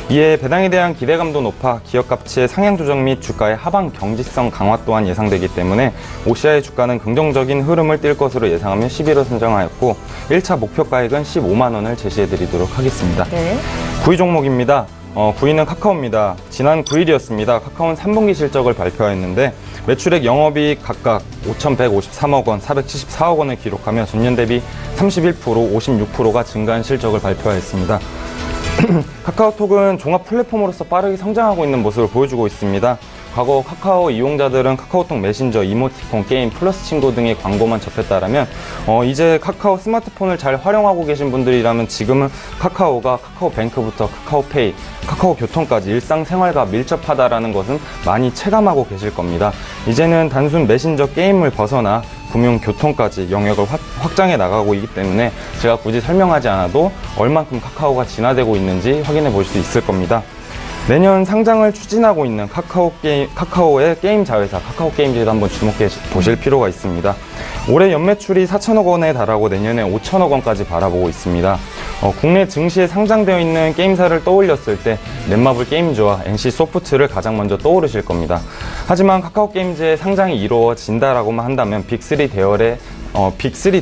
이에 배당에 대한 기대감도 높아 기업 가치의 상향 조정 및 주가의 하방 경직성 강화 또한 예상되기 때문에 OCI의 주가는 긍정적인 흐름을 띌 것으로 예상하며 11호 선정하였고 1차 목표가액은 15만 원을 제시해드리도록 하겠습니다.
네.
9위 종목입니다. 9위는 카카오입니다. 지난 9일이었습니다. 카카오는 3분기 실적을 발표했는데 매출액 영업이익 각각 5,153억 원, 474억 원을 기록하며 전년 대비 31%, 56%가 증가한 실적을 발표하였습니다. 카카오톡은 종합 플랫폼으로서 빠르게 성장하고 있는 모습을 보여주고 있습니다. 과거 카카오 이용자들은 카카오톡 메신저, 이모티콘, 게임, 플러스 친구 등의 광고만 접했다라면 이제 카카오 스마트폰을 잘 활용하고 계신 분들이라면 지금은 카카오가 카카오뱅크부터 카카오페이, 카카오 교통까지 일상생활과 밀접하다라는 것은 많이 체감하고 계실 겁니다. 이제는 단순 메신저 게임을 벗어나 금융, 교통까지 영역을 확장해 나가고 있기 때문에 제가 굳이 설명하지 않아도 얼만큼 카카오가 진화되고 있는지 확인해 볼 수 있을 겁니다. 내년 상장을 추진하고 있는 카카오의 게임 자회사 카카오게임즈도 한번 주목해 보실 필요가 있습니다. 올해 연매출이 4천억 원에 달하고 내년에 5천억 원까지 바라보고 있습니다. 국내 증시에 상장되어 있는 게임사를 떠올렸을 때 넷마블 게임즈와 NC소프트를 가장 먼저 떠오르실 겁니다. 하지만 카카오게임즈의 상장이 이루어진다라고만 한다면 빅3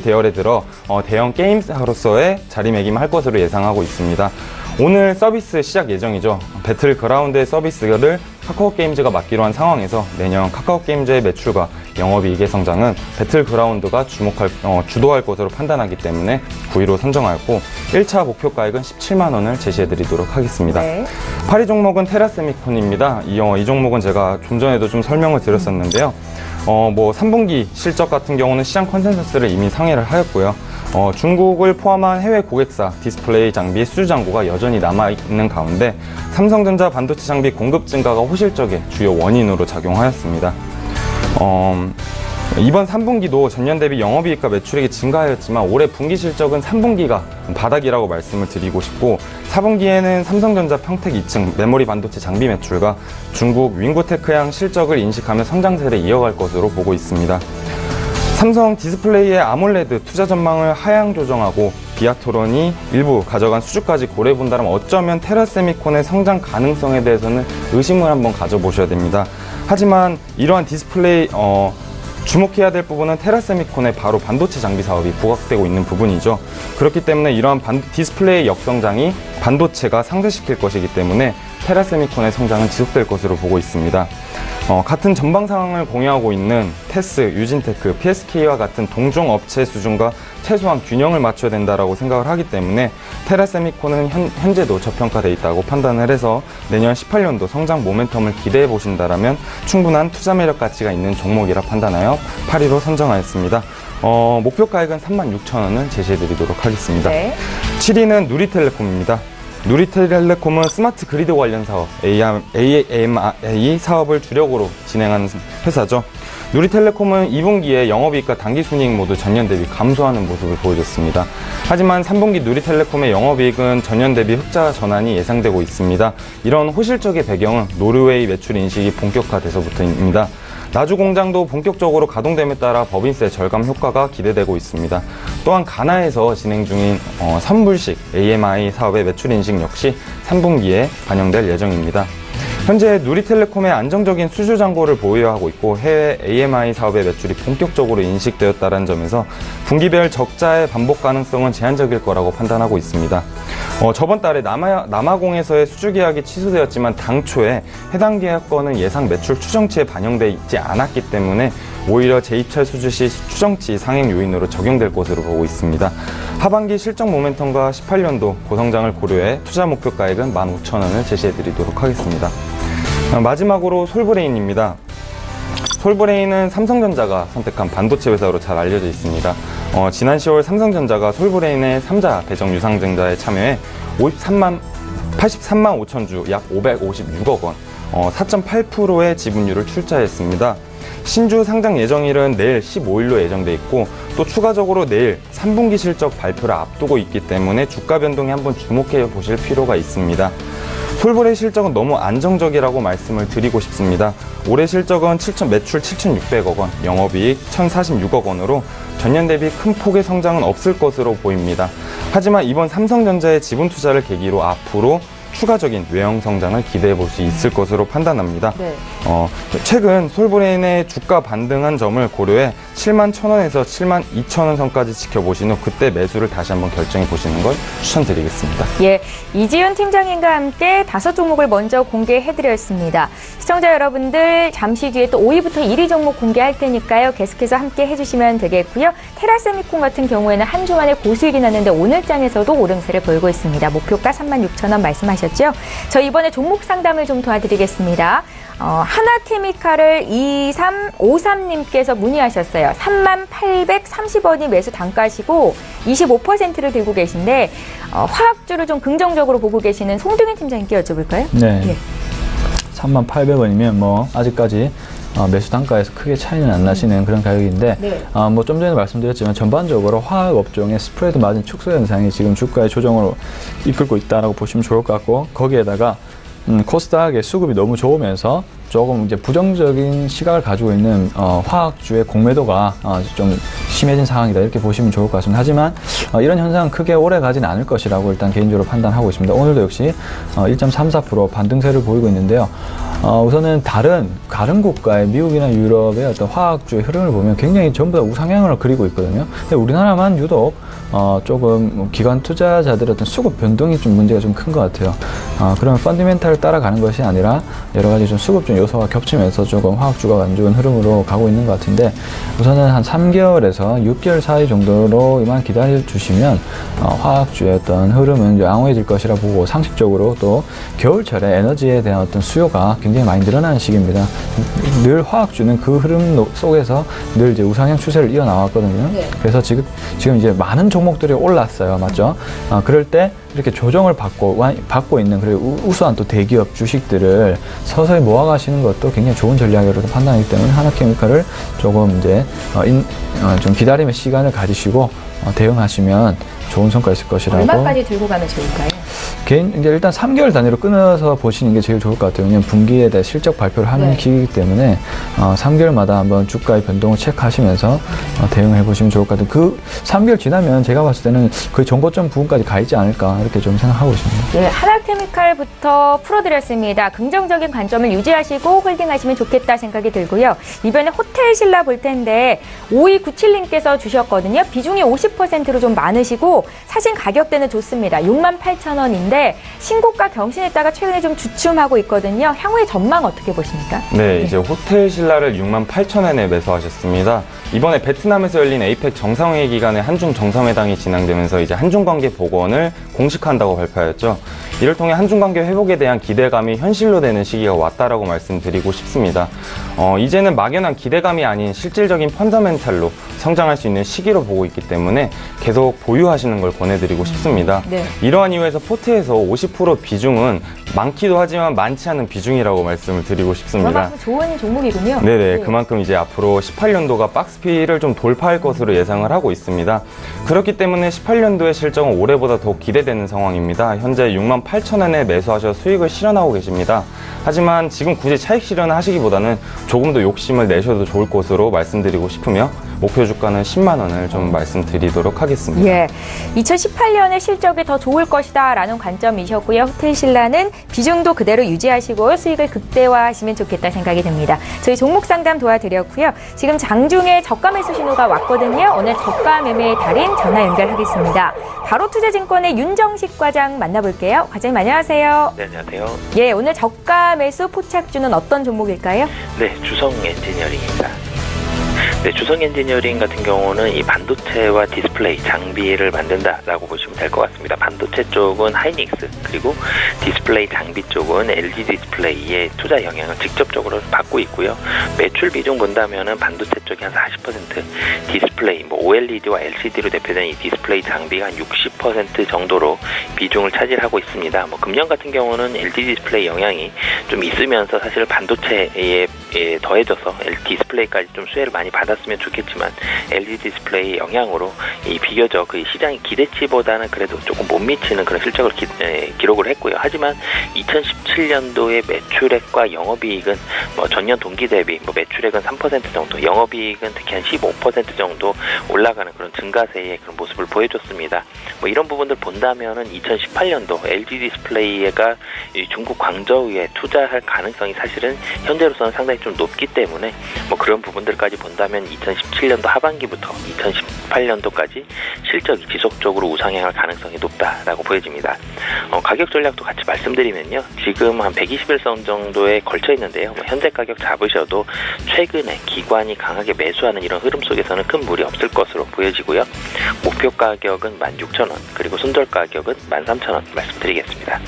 대열에 들어 대형 게임사로서의 자리매김할 것으로 예상하고 있습니다. 오늘 서비스 시작 예정이죠. 배틀그라운드의 서비스를 카카오게임즈가 맡기로 한 상황에서 내년 카카오게임즈의 매출과 영업이익의 성장은 배틀그라운드가 주도할 것으로 판단하기 때문에 9위로 선정하였고 1차 목표가액은 17만 원을 제시해드리도록 하겠습니다.
네.
8위 종목은 테라세미콘입니다. 이 종목은 제가 좀 전에도 좀 설명을 드렸었는데요. 3분기 실적 같은 경우는 시장 컨센서스를 이미 상회를 하였고요. 중국을 포함한 해외 고객사 디스플레이 장비 수주 잔고가 여전히 남아있는 가운데 삼성전자 반도체 장비 공급 증가가 호실적의 주요 원인으로 작용하였습니다. 이번 3분기도 전년 대비 영업이익과 매출액이 증가하였지만 올해 분기 실적은 3분기가 바닥이라고 말씀을 드리고 싶고 4분기에는 삼성전자 평택 2층 메모리 반도체 장비 매출과 중국 윙고테크양 실적을 인식하며 성장세를 이어갈 것으로 보고 있습니다. 삼성 디스플레이의 아몰레드 투자 전망을 하향 조정하고 비아트론이 일부 가져간 수주까지 고려해본다면 어쩌면 테라세미콘의 성장 가능성에 대해서는 의심을 한번 가져보셔야 됩니다. 하지만 이러한 디스플레이 주목해야 될 부분은 테라세미콘의 바로 반도체 장비 사업이 부각되고 있는 부분이죠. 그렇기 때문에 이러한 디스플레이 역성장이 반도체가 상쇄시킬 것이기 때문에 테라세미콘의 성장은 지속될 것으로 보고 있습니다. 같은 전방 상황을 공유하고 있는 테스, 유진테크, PSK와 같은 동종 업체 수준과 최소한 균형을 맞춰야 된다고 생각을 하기 때문에 테라세미콘은 현재도 저평가되어 있다고 판단을 해서 내년 18년도 성장 모멘텀을 기대해 보신다라면 충분한 투자 매력 가치가 있는 종목이라 판단하여 8위로 선정하였습니다. 목표가액은 36,000원을 제시해 드리도록 하겠습니다.
네.
7위는 누리텔레콤입니다. 누리텔레콤은 스마트 그리드 관련 사업, AMI 사업을 주력으로 진행하는 회사죠. 누리텔레콤은 2분기에 영업이익과 당기순이익 모두 전년 대비 감소하는 모습을 보여줬습니다. 하지만 3분기 누리텔레콤의 영업이익은 전년 대비 흑자 전환이 예상되고 있습니다. 이런 호실적의 배경은 노르웨이 매출 인식이 본격화돼서부터입니다. 나주 공장도 본격적으로 가동됨에 따라 법인세 절감 효과가 기대되고 있습니다. 또한 가나에서 진행 중인 선불식 AMI 사업의 매출 인식 역시 3분기에 반영될 예정입니다. 현재 누리텔레콤의 안정적인 수주 잔고를 보유하고 있고 해외 AMI 사업의 매출이 본격적으로 인식되었다는 점에서 분기별 적자의 반복 가능성은 제한적일 거라고 판단하고 있습니다. 저번 달에 남아공에서의 수주 계약이 취소되었지만 당초에 해당 계약건은 예상 매출 추정치에 반영되어 있지 않았기 때문에 오히려 재입찰 수주 시 추정치 상행 요인으로 적용될 것으로 보고 있습니다. 하반기 실적 모멘텀과 18년도 고성장을 고려해 투자 목표가액은 15,000원을 제시해드리도록 하겠습니다. 마지막으로 솔브레인입니다. 솔브레인은 삼성전자가 선택한 반도체 회사로 잘 알려져 있습니다. 지난 10월 삼성전자가 솔브레인의 3자 배정 유상증자에 참여해 83만 5천 주, 약 556억 원, 4.8%의 지분율을 출자했습니다. 신주 상장 예정일은 내일 15일로 예정돼 있고 또 추가적으로 내일 3분기 실적 발표를 앞두고 있기 때문에 주가 변동에 한번 주목해 보실 필요가 있습니다. 솔브레인 실적은 너무 안정적이라고 말씀을 드리고 싶습니다. 올해 실적은 매출 7,600억 원, 영업이익 1,046억 원으로 전년 대비 큰 폭의 성장은 없을 것으로 보입니다. 하지만 이번 삼성전자의 지분 투자를 계기로 앞으로 추가적인 외형 성장을 기대해 볼 수 있을 것으로 판단합니다.
네.
최근 솔브레인의 주가 반등한 점을 고려해 71,000원에서 72,000원 선까지 지켜보신 후 그때 매수를 다시 한번 결정해 보시는 걸 추천드리겠습니다.
예, 이지윤 팀장님과 함께 5종목을 먼저 공개해드렸습니다. 시청자 여러분들 잠시 뒤에 또 5위부터 1위 종목 공개할 테니까요. 계속해서 함께 해주시면 되겠고요. 테라세미콘 같은 경우에는 한 주 만에 고수익이 났는데 오늘 장에서도 오름세를 보이고 있습니다. 목표가 36,000원 말씀하셨죠? 저 이번에 종목 상담을 좀 도와드리겠습니다. 하나케미칼을 2353님께서 문의하셨어요. 3830원이 매수 단가시고 25%를 들고 계신데 화학주를 좀 긍정적으로 보고 계시는 송등현 팀장님께 여쭤볼까요?
네.
예.
38,000원이면 뭐 아직까지 매수 단가에서 크게 차이는 안 나시는 그런 가격인데
네.
뭐 좀 전에 말씀드렸지만 전반적으로 화학 업종의 스프레드 마진 축소 현상이 지금 주가의 조정으로 이끌고 있다라고 보시면 좋을 것 같고 거기에다가 코스닥의 수급이 너무 좋으면서 조금 이제 부정적인 시각을 가지고 있는 화학주의 공매도가 좀 심해진 상황이다 이렇게 보시면 좋을 것 같습니다. 하지만 이런 현상은 크게 오래 가지는 않을 것이라고 일단 개인적으로 판단하고 있습니다. 오늘도 역시 1.34% 반등세를 보이고 있는데요. 우선은 다른 국가의 미국이나 유럽의 어떤 화학주의 흐름을 보면 굉장히 전부 다 우상향을 그리고 있거든요. 근데 우리나라만 유독 조금 기관 투자자들의 어떤 수급 변동이 좀 문제가 좀 큰 것 같아요. 그러면 펀더멘탈을 따라가는 것이 아니라 여러 가지 좀 수급적 요소가 겹치면서 조금 화학주가 안 좋은 흐름으로 가고 있는 것 같은데 우선은 한 3개월에서 6개월 사이 정도로만 기다려 주시면 화학주의 어떤 흐름은 양호해질 것이라 보고 상식적으로 또 겨울철에 에너지에 대한 어떤 수요가 굉장히 많이 늘어나는 시기입니다. 늘 화학주는 그 흐름 속에서 늘 이제 우상향 추세를 이어나왔거든요.
네.
그래서 지금 이제 많은 종목들이 올랐어요. 맞죠? 그럴 때 이렇게 조정을 받고 있는 그리고 우수한 또 대기업 주식들을 서서히 모아가시는 것도 굉장히 좋은 전략으로 판단하기 때문에 하나케미칼을 조금 이제 좀 기다림의 시간을 가지시고 대응하시면 좋은 성과 있을 것이라고.
얼마까지 들고 가면 좋을까요?
이제 일단 3개월 단위로 끊어서 보시는 게 제일 좋을 것 같아요. 왜냐면 분기에 대해 실적 발표를 하는
네.
기기이기 때문에 3개월마다 한번 주가의 변동을 체크하시면서 대응해 보시면 좋을 것 같아요. 그 3개월 지나면 제가 봤을 때는 거의 정고점 부분까지 가 있지 않을까 이렇게 좀 생각하고 있습니다.
네, 하나케미칼부터 풀어드렸습니다. 긍정적인 관점을 유지하시고 홀딩하시면 좋겠다 생각이 들고요. 이번에 호텔신라 볼 텐데 5297님께서 주셨거든요. 비중이 50%로 좀 많으시고 사실 가격대는 좋습니다. 68,000원인데 신고가 경신했다가 최근에 좀 주춤하고 있거든요. 향후의 전망 어떻게 보십니까?
네, 이제 호텔신라를 68,000원에 매수하셨습니다. 이번에 베트남에서 열린 에이펙 정상회의 기간에 한중 정상회담이 진행되면서 이제 한중 관계 복원을 공식화한다고 발표하였죠. 이를 통해 한중 관계 회복에 대한 기대감이 현실로 되는 시기가 왔다라고 말씀드리고 싶습니다. 이제는 막연한 기대감이 아닌 실질적인 펀더멘탈로 성장할 수 있는 시기로 보고 있기 때문에 계속 보유하시는 걸 권해드리고 싶습니다.
네.
이러한 이유에서 포트에서 50% 비중은 많기도 하지만 많지 않은 비중이라고 말씀을 드리고 싶습니다.
그만큼 좋은 종목이군요.
네네, 그만큼 이제 앞으로 18년도가 박스피를 좀 돌파할 것으로 예상을 하고 있습니다. 그렇기 때문에 18년도의 실적은 올해보다 더 기대되는 상황입니다. 현재 68,000원에 매수하셔 수익을 실현하고 계십니다. 하지만 지금 굳이 차익 실현을 하시기보다는 조금 더 욕심을 내셔도 좋을 것으로 말씀드리고 싶으며 목표 주가는 10만 원을 좀 말씀드리도록 하겠습니다.
예, 2018년에 실적이 더 좋을 것이다 라는 관점이셨고요. 호텔신라는 비중도 그대로 유지하시고 수익을 극대화하시면 좋겠다 생각이 듭니다. 저희 종목 상담 도와드렸고요. 지금 장중에 저가 매수 신호가 왔거든요. 오늘 저가 매매의 달인 전화 연결하겠습니다. 바로투자증권의 윤정식 과장 만나볼게요. 과장님 안녕하세요.
네, 안녕하세요.
예, 오늘 저가 매수 포착주는 어떤 종목일까요?
네, 주성 엔지니어링입니다. 네, 주성 엔지니어링 같은 경우는 이 반도체와 디스플레이, 장비를 만든다라고 보시면 될 것 같습니다. 반도체 쪽은 하이닉스, 그리고 디스플레이 장비 쪽은 LG 디스플레이의 투자 영향을 직접적으로 받고 있고요. 매출 비중 본다면은 반도체 쪽이 한 40%, 디스플레이, OLED와 LCD로 대표되는 이 디스플레이 장비가 한 60% 정도로 비중을 차지하고 있습니다. 금년 같은 경우는 LG 디스플레이 영향이 좀 있으면서 사실 반도체의
더해져서 LT 디스플레이까지 좀 수혜를 많이 받았으면 좋겠지만 LED 디스플레이 영향으로 이 비교적 그 시장의 기대치보다는 그래도 조금 못 미치는 그런 실적을 기록을 했고요. 하지만 2017년도의 매출액과 영업이익은 뭐 전년 동기 대비 뭐 매출액은 3% 정도, 영업이익은 특히 한 15% 정도 올라가는 그런 증가세의 그런 모습을 보여줬습니다. 뭐 이런 부분들 본다면은 2018년도 LG 디스플레이가 중국 광저우에 투자할 가능성이 사실은 현재로서는 상당히 좀 높기 때문에 뭐 그런 부분들까지 본다면 2017년도 하반기부터 2018년도까지 실적이 지속적으로 우상향할 가능성이 높다라고 보여집니다. 가격 전략도 같이 말씀드리면요. 지금 한 121선 정도에 걸쳐 있는데요. 뭐 현재 가격 잡으셔도 최근에 기관이 강하게 매수하는 이런 흐름 속에서는 큰 무리 없을 것으로 보여지고요. 목표 가격은 16,000원, 그리고 손절 가격은 13,000원 말씀드리겠습니다.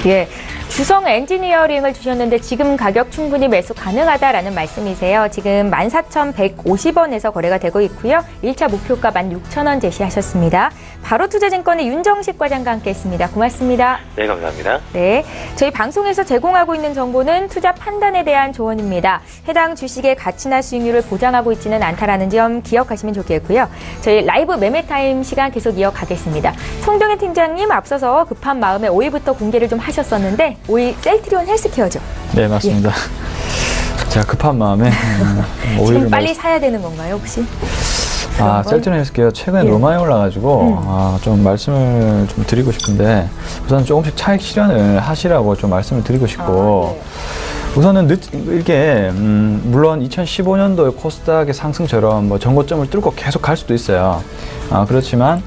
예. 주성 엔지니어링을 주셨는데 지금 가격 충분히 매수 가능하다라는 말씀이세요. 지금 14,150원에서 거래가 되고 있고요. 1차 목표가 16,000원 제시하셨습니다. 바로투자증권의 윤정식 과장과 함께했습니다. 고맙습니다.
네, 감사합니다.
네, 저희 방송에서 제공하고 있는 정보는 투자 판단에 대한 조언입니다. 해당 주식의 가치나 수익률을 보장하고 있지는 않다라는 점 기억하시면 좋겠고요. 저희 라이브 매매타임 시간 계속 이어가겠습니다. 송정혜 팀장님 앞서서 급한 마음에 5위부터 공개를 좀 하셨었는데 5위 셀트리온 헬스케어죠.
네, 맞습니다. 제가 급한 마음에
지금 빨리 사야 되는 건가요, 혹시?
셀트리온 헬스케어 최근에 너무 많이 올라가지고 좀 말씀을 좀 드리고 싶은데 우선 조금씩 차익 실현을 하시라고 좀 말씀을 드리고 싶고 우선은 이게 물론 2015년도의 코스닥의 상승처럼 뭐 전고점을 뚫고 계속 갈 수도 있어요. 그렇지만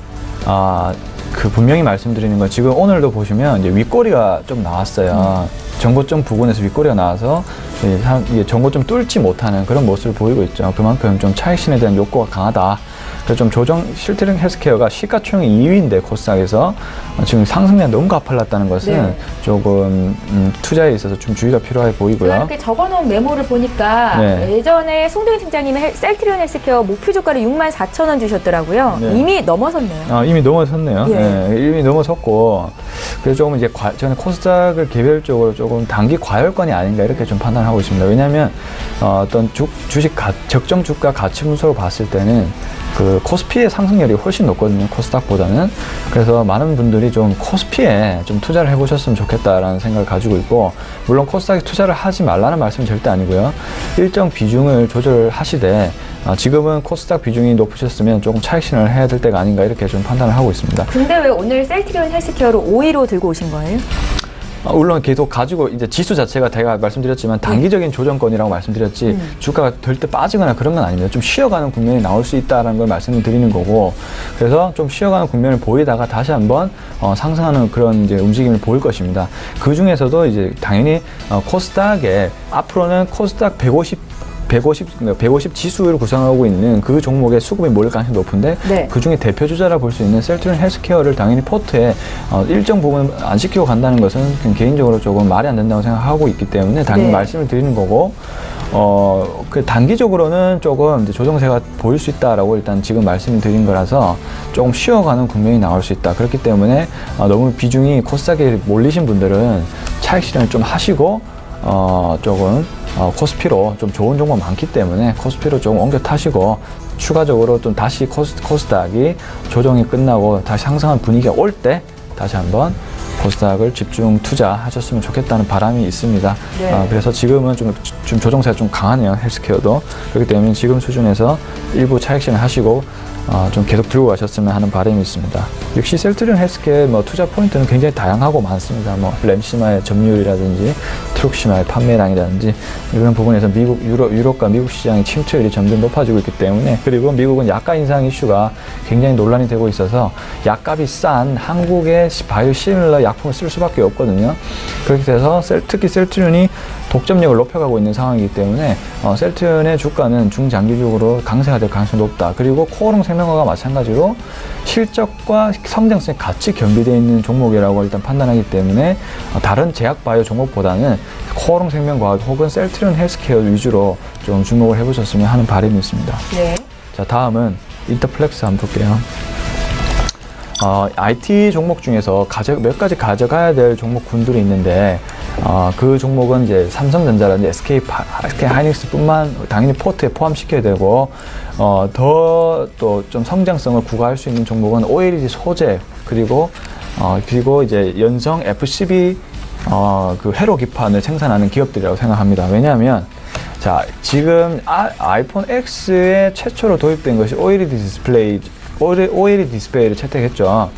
그 분명히 말씀드리는 건 지금 오늘도 보시면 이제 윗꼬리가 좀 나왔어요. 전고점 부근에서 윗꼬리가 나와서 이게 전고점 뚫지 못하는 그런 모습을 보이고 있죠. 그만큼 좀 차익 실현에 대한 욕구가 강하다. 그래서 좀 셀트리온 헬스케어가 시가총액 2위인데 코스닥에서 지금 상승량이 너무 가팔랐다는 것은 조금 투자에 있어서 좀 주의가 필요해 보이고요.
이렇게 적어놓은 메모를 보니까 예전에 송정희 팀장님이 셀트리온 헬스케어 목표 주가를 64,000원 주셨더라고요. 이미 넘어섰네요.
이미 넘어섰네요. 이미 넘어섰고 그래서 조금 이제 저는 코스닥을 개별적으로 조금 단기 과열권이 아닌가 이렇게 좀 판단하고 있습니다. 왜냐하면 어떤 주식 적정 주가 가치 분석으로 봤을 때는 그 코스피의 상승률이 훨씬 높거든요. 코스닥보다는. 그래서 많은 분들이 좀 코스피에 좀 투자를 해보셨으면 좋겠다라는 생각을 가지고 있고 물론 코스닥에 투자를 하지 말라는 말씀은 절대 아니고요. 일정 비중을 조절하시되 지금은 코스닥 비중이 높으셨으면 조금 차익 실현을 해야 될 때가 아닌가 이렇게 좀 판단을 하고 있습니다.
근데 왜 오늘 셀트리온 헬스케어로 5위로 들고 오신 거예요?
물론 계속 가지고 이제 지수 자체가 제가 말씀드렸지만 단기적인 조정권이라고 말씀드렸지 주가가 될 때 빠지거나 그런 건 아닙니다. 좀 쉬어가는 국면이 나올 수 있다는 걸 말씀을 드리는 거고 그래서 좀 쉬어가는 국면을 보이다가 다시 한번 상승하는 그런 이제 움직임을 보일 것입니다. 그 중에서도 이제 당연히 코스닥에 앞으로는 코스닥 150 지수를 구성하고 있는 그 종목의 수급이 몰릴 가능성이 높은데 그 중에 대표 주자라 볼 수 있는 셀트리온 헬스케어를 당연히 포트에 일정 부분 안 시키고 간다는 것은 개인적으로 조금 말이 안 된다고 생각하고 있기 때문에 당연히 말씀을 드리는 거고 그 단기적으로는 조금 이제 조정세가 보일 수 있다라고 일단 지금 말씀을 드린 거라서 조금 쉬어가는 국면이 나올 수 있다. 그렇기 때문에 너무 비중이 코스닥에 몰리신 분들은 차익 실현을 좀 하시고 조금 코스피로 좀 좋은 종목 많기 때문에 코스피로 조금 옮겨 타시고 추가적으로 좀 다시 코스닥이 조정이 끝나고 다시 상승한 분위기가 올 때 다시 한번 코스닥을 집중 투자하셨으면 좋겠다는 바람이 있습니다. 그래서 지금은 좀 조정세가 좀 강하네요. 헬스케어도. 그렇기 때문에 지금 수준에서 일부 차익 실현 하시고 좀 계속 들고 가셨으면 하는 바람이 있습니다. 역시 셀트리온 헬스케어의 투자 포인트는 굉장히 다양하고 많습니다. 램시마의 점유율이라든지 트룩시마의 판매량이라든지 이런 부분에서 유럽과 미국 시장의 침투율이 점점 높아지고 있기 때문에 그리고 미국은 약가 인상 이슈가 굉장히 논란이 되고 있어서 약값이 싼 한국의 바이오시밀러 약품을 쓸 수밖에 없거든요. 그렇게 돼서 특히 셀트리온이 독점력을 높여가고 있는 상황이기 때문에 셀트리온의 주가는 중장기적으로 강세가 될 가능성이 높다. 그리고 코오롱 생명과가 마찬가지로 실적과 성장성이 같이 겸비되어 있는 종목이라고 일단 판단하기 때문에 다른 제약바이오 종목보다는 코오롱 생명과학 혹은 셀트리온 헬스케어 위주로 좀 주목을 해보셨으면 하는 바람이 있습니다. 자, 다음은 인터플렉스 한번 볼게요. IT 종목 중에서 몇 가지 가져가야 될 종목군들이 있는데 그 종목은 이제 삼성전자라든지 SK 하이닉스뿐만 당연히 포트에 포함시켜야 되고, 더 또 좀 성장성을 구가할 수 있는 종목은 OLED 소재, 그리고 이제 연성 FCB 그 회로 기판을 생산하는 기업들이라고 생각합니다. 왜냐하면 자, 지금 아이폰 X에 최초로 도입된 것이 OLED 디스플레이를 채택했죠.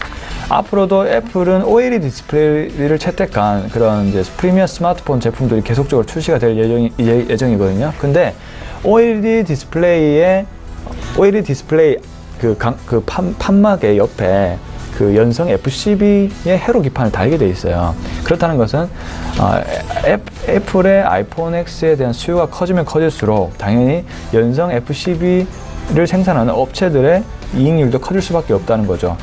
앞으로도 애플은 OLED 디스플레이를 채택한 그런 이제 프리미엄 스마트폰 제품들이 계속적으로 출시가 될 예정이거든요. 근데 OLED 디스플레이 판막의 옆에 그 연성 FCB의 회로 기판을 달게 돼 있어요. 그렇다는 것은 애플의 아이폰 X에 대한 수요가 커지면 커질수록 당연히 연성 FCB를 생산하는 업체들의 이익률도 커질 수밖에 없다는 거죠.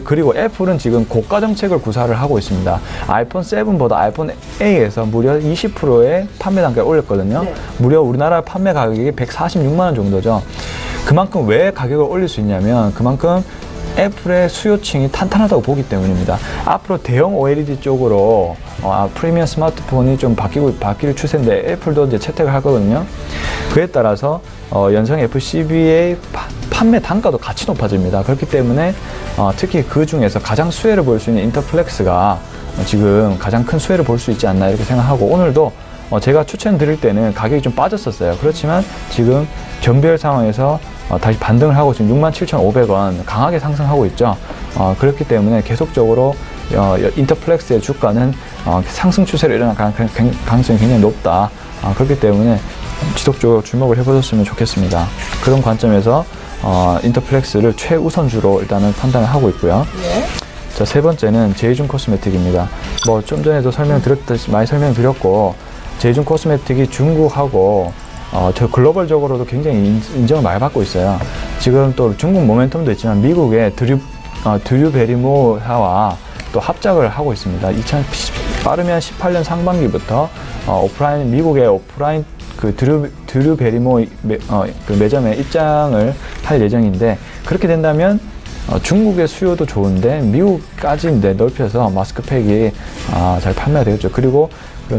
그리고 애플은 지금 고가 정책을 구사를 하고 있습니다. 아이폰 7보다 아이폰 8에서 무려 20%의 판매 단가를 올렸거든요. 네. 무려 우리나라 판매 가격이 146만 원 정도죠. 그만큼 왜 가격을 올릴 수 있냐면 그만큼 애플의 수요층이 탄탄하다고 보기 때문입니다. 앞으로 대형 OLED 쪽으로 프리미엄 스마트폰이 좀 바뀔 추세인데 애플도 이제 채택을 하거든요. 그에 따라서 연성 FCB의 판매 단가도 같이 높아집니다. 그렇기 때문에 특히 그 중에서 가장 수혜를 볼 수 있는 인터플렉스가 지금 가장 큰 수혜를 볼 수 있지 않나 이렇게 생각하고, 오늘도 제가 추천드릴 때는 가격이 좀 빠졌었어요. 그렇지만 지금 정별 상황에서 다시 반등을 하고 지금 67,500원 강하게 상승하고 있죠. 그렇기 때문에 계속적으로 인터플렉스의 주가는 상승 추세로 일어날 가능성이 굉장히 높다. 그렇기 때문에 지속적으로 주목을 해보셨으면 좋겠습니다. 그런 관점에서 인터플렉스를 최우선주로 일단은 판단을 하고 있고요. 네. 자, 세 번째는 제이준 코스메틱입니다. 뭐 좀 전에도 설명드렸듯이 많이 설명드렸고, 제이준 코스메틱이 중국하고 저 글로벌적으로도 굉장히 인정을 많이 받고 있어요. 지금 또 중국 모멘텀도 있지만 미국의 드류 베리모사와 또 합작을 하고 있습니다. 빠르면 18년 상반기부터 미국의 오프라인 그 드류 베리모 그 매점에 입장을 할 예정인데, 그렇게 된다면 중국의 수요도 좋은데 미국까지 이제 넓혀서 마스크팩이 잘 판매가 되겠죠. 그리고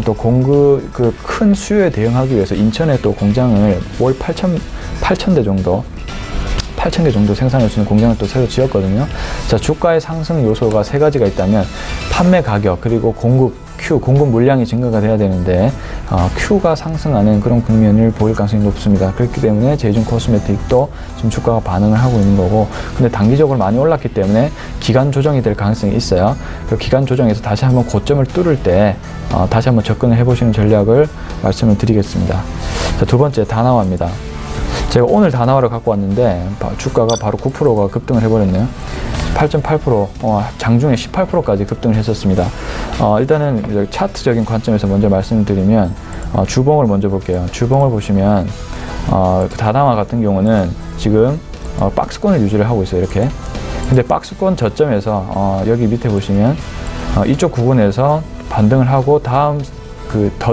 또 그 큰 수요에 대응하기 위해서 인천에 또 공장을 월 8,000개 정도 생산할 수 있는 공장을 또 새로 지었거든요. 자, 주가의 상승 요소가 세 가지가 있다면 판매 가격, 그리고 공급 물량이 증가가 돼야 되는데 Q가 상승하는 그런 국면을 보일 가능성이 높습니다. 그렇기 때문에 제이준 코스메틱도 지금 주가가 반응을 하고 있는 거고, 근데 단기적으로 많이 올랐기 때문에 기간 조정이 될 가능성이 있어요. 그 기간 조정에서 다시 한번 고점을 뚫을 때 다시 한번 접근을 해보시는 전략을 말씀을 드리겠습니다. 자, 두 번째 다나와입니다. 제가 오늘 다나와를 갖고 왔는데 주가가 바로 9%가 급등을 해버렸네요. 8.8%, 장중에 18%까지 급등을 했었습니다. 일단은 차트적인 관점에서 먼저 말씀을 드리면 주봉을 먼저 볼게요. 주봉을 보시면 다나와 같은 경우는 지금 박스권을 유지를 하고 있어요. 이렇게. 근데 박스권 저점에서 여기 밑에 보시면 이쪽 구간에서 반등을 하고 다음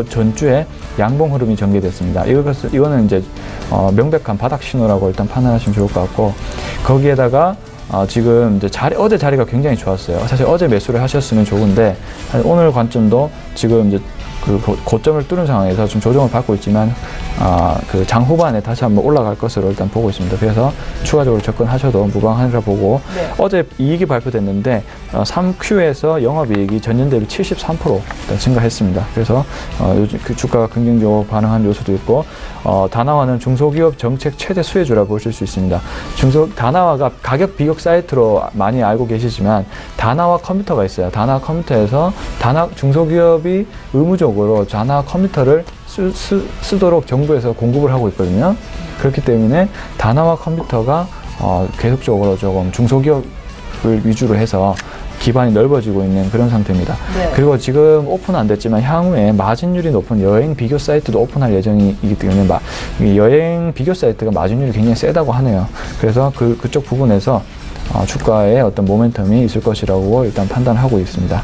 전주에 양봉 흐름이 전개됐습니다. 이거는 이제 명백한 바닥 신호라고 일단 판단하시면 좋을 것 같고, 거기에다가 지금 이제 어제 자리가 굉장히 좋았어요. 사실 어제 매수를 하셨으면 좋은데, 오늘 관점도 지금 이제 그 고점을 뚫은 상황에서 좀 조정을 받고 있지만 그 장 후반에 다시 한번 올라갈 것으로 일단 보고 있습니다. 그래서 추가적으로 접근하셔도 무방하리라 보고, 네. 어제 이익이 발표됐는데 3Q에서 영업이익이 전년 대비 73% 증가했습니다. 그래서 요즘 그 주가가 긍정적으로 반응한 요소도 있고, 다나와는 중소기업 정책 최대 수혜주라 보실 수 있습니다. 다나와가 가격 비교 사이트로 많이 알고 계시지만 다나와 컴퓨터가 있어요. 다나와 컴퓨터에서 중소기업이 의무적으로 다나와 컴퓨터를 쓰도록 정부에서 공급을 하고 있거든요. 그렇기 때문에 다나와 컴퓨터가 계속적으로 조금 중소기업을 위주로 해서 기반이 넓어지고 있는 그런 상태입니다. 네. 그리고 지금 오픈은 안 됐지만 향후에 마진율이 높은 여행 비교 사이트도 오픈할 예정이기 때문에 여행 비교 사이트가 마진율이 굉장히 세다고 하네요. 그래서 그쪽 부분에서 주가에 어떤 모멘텀이 있을 것이라고 일단 판단하고 있습니다.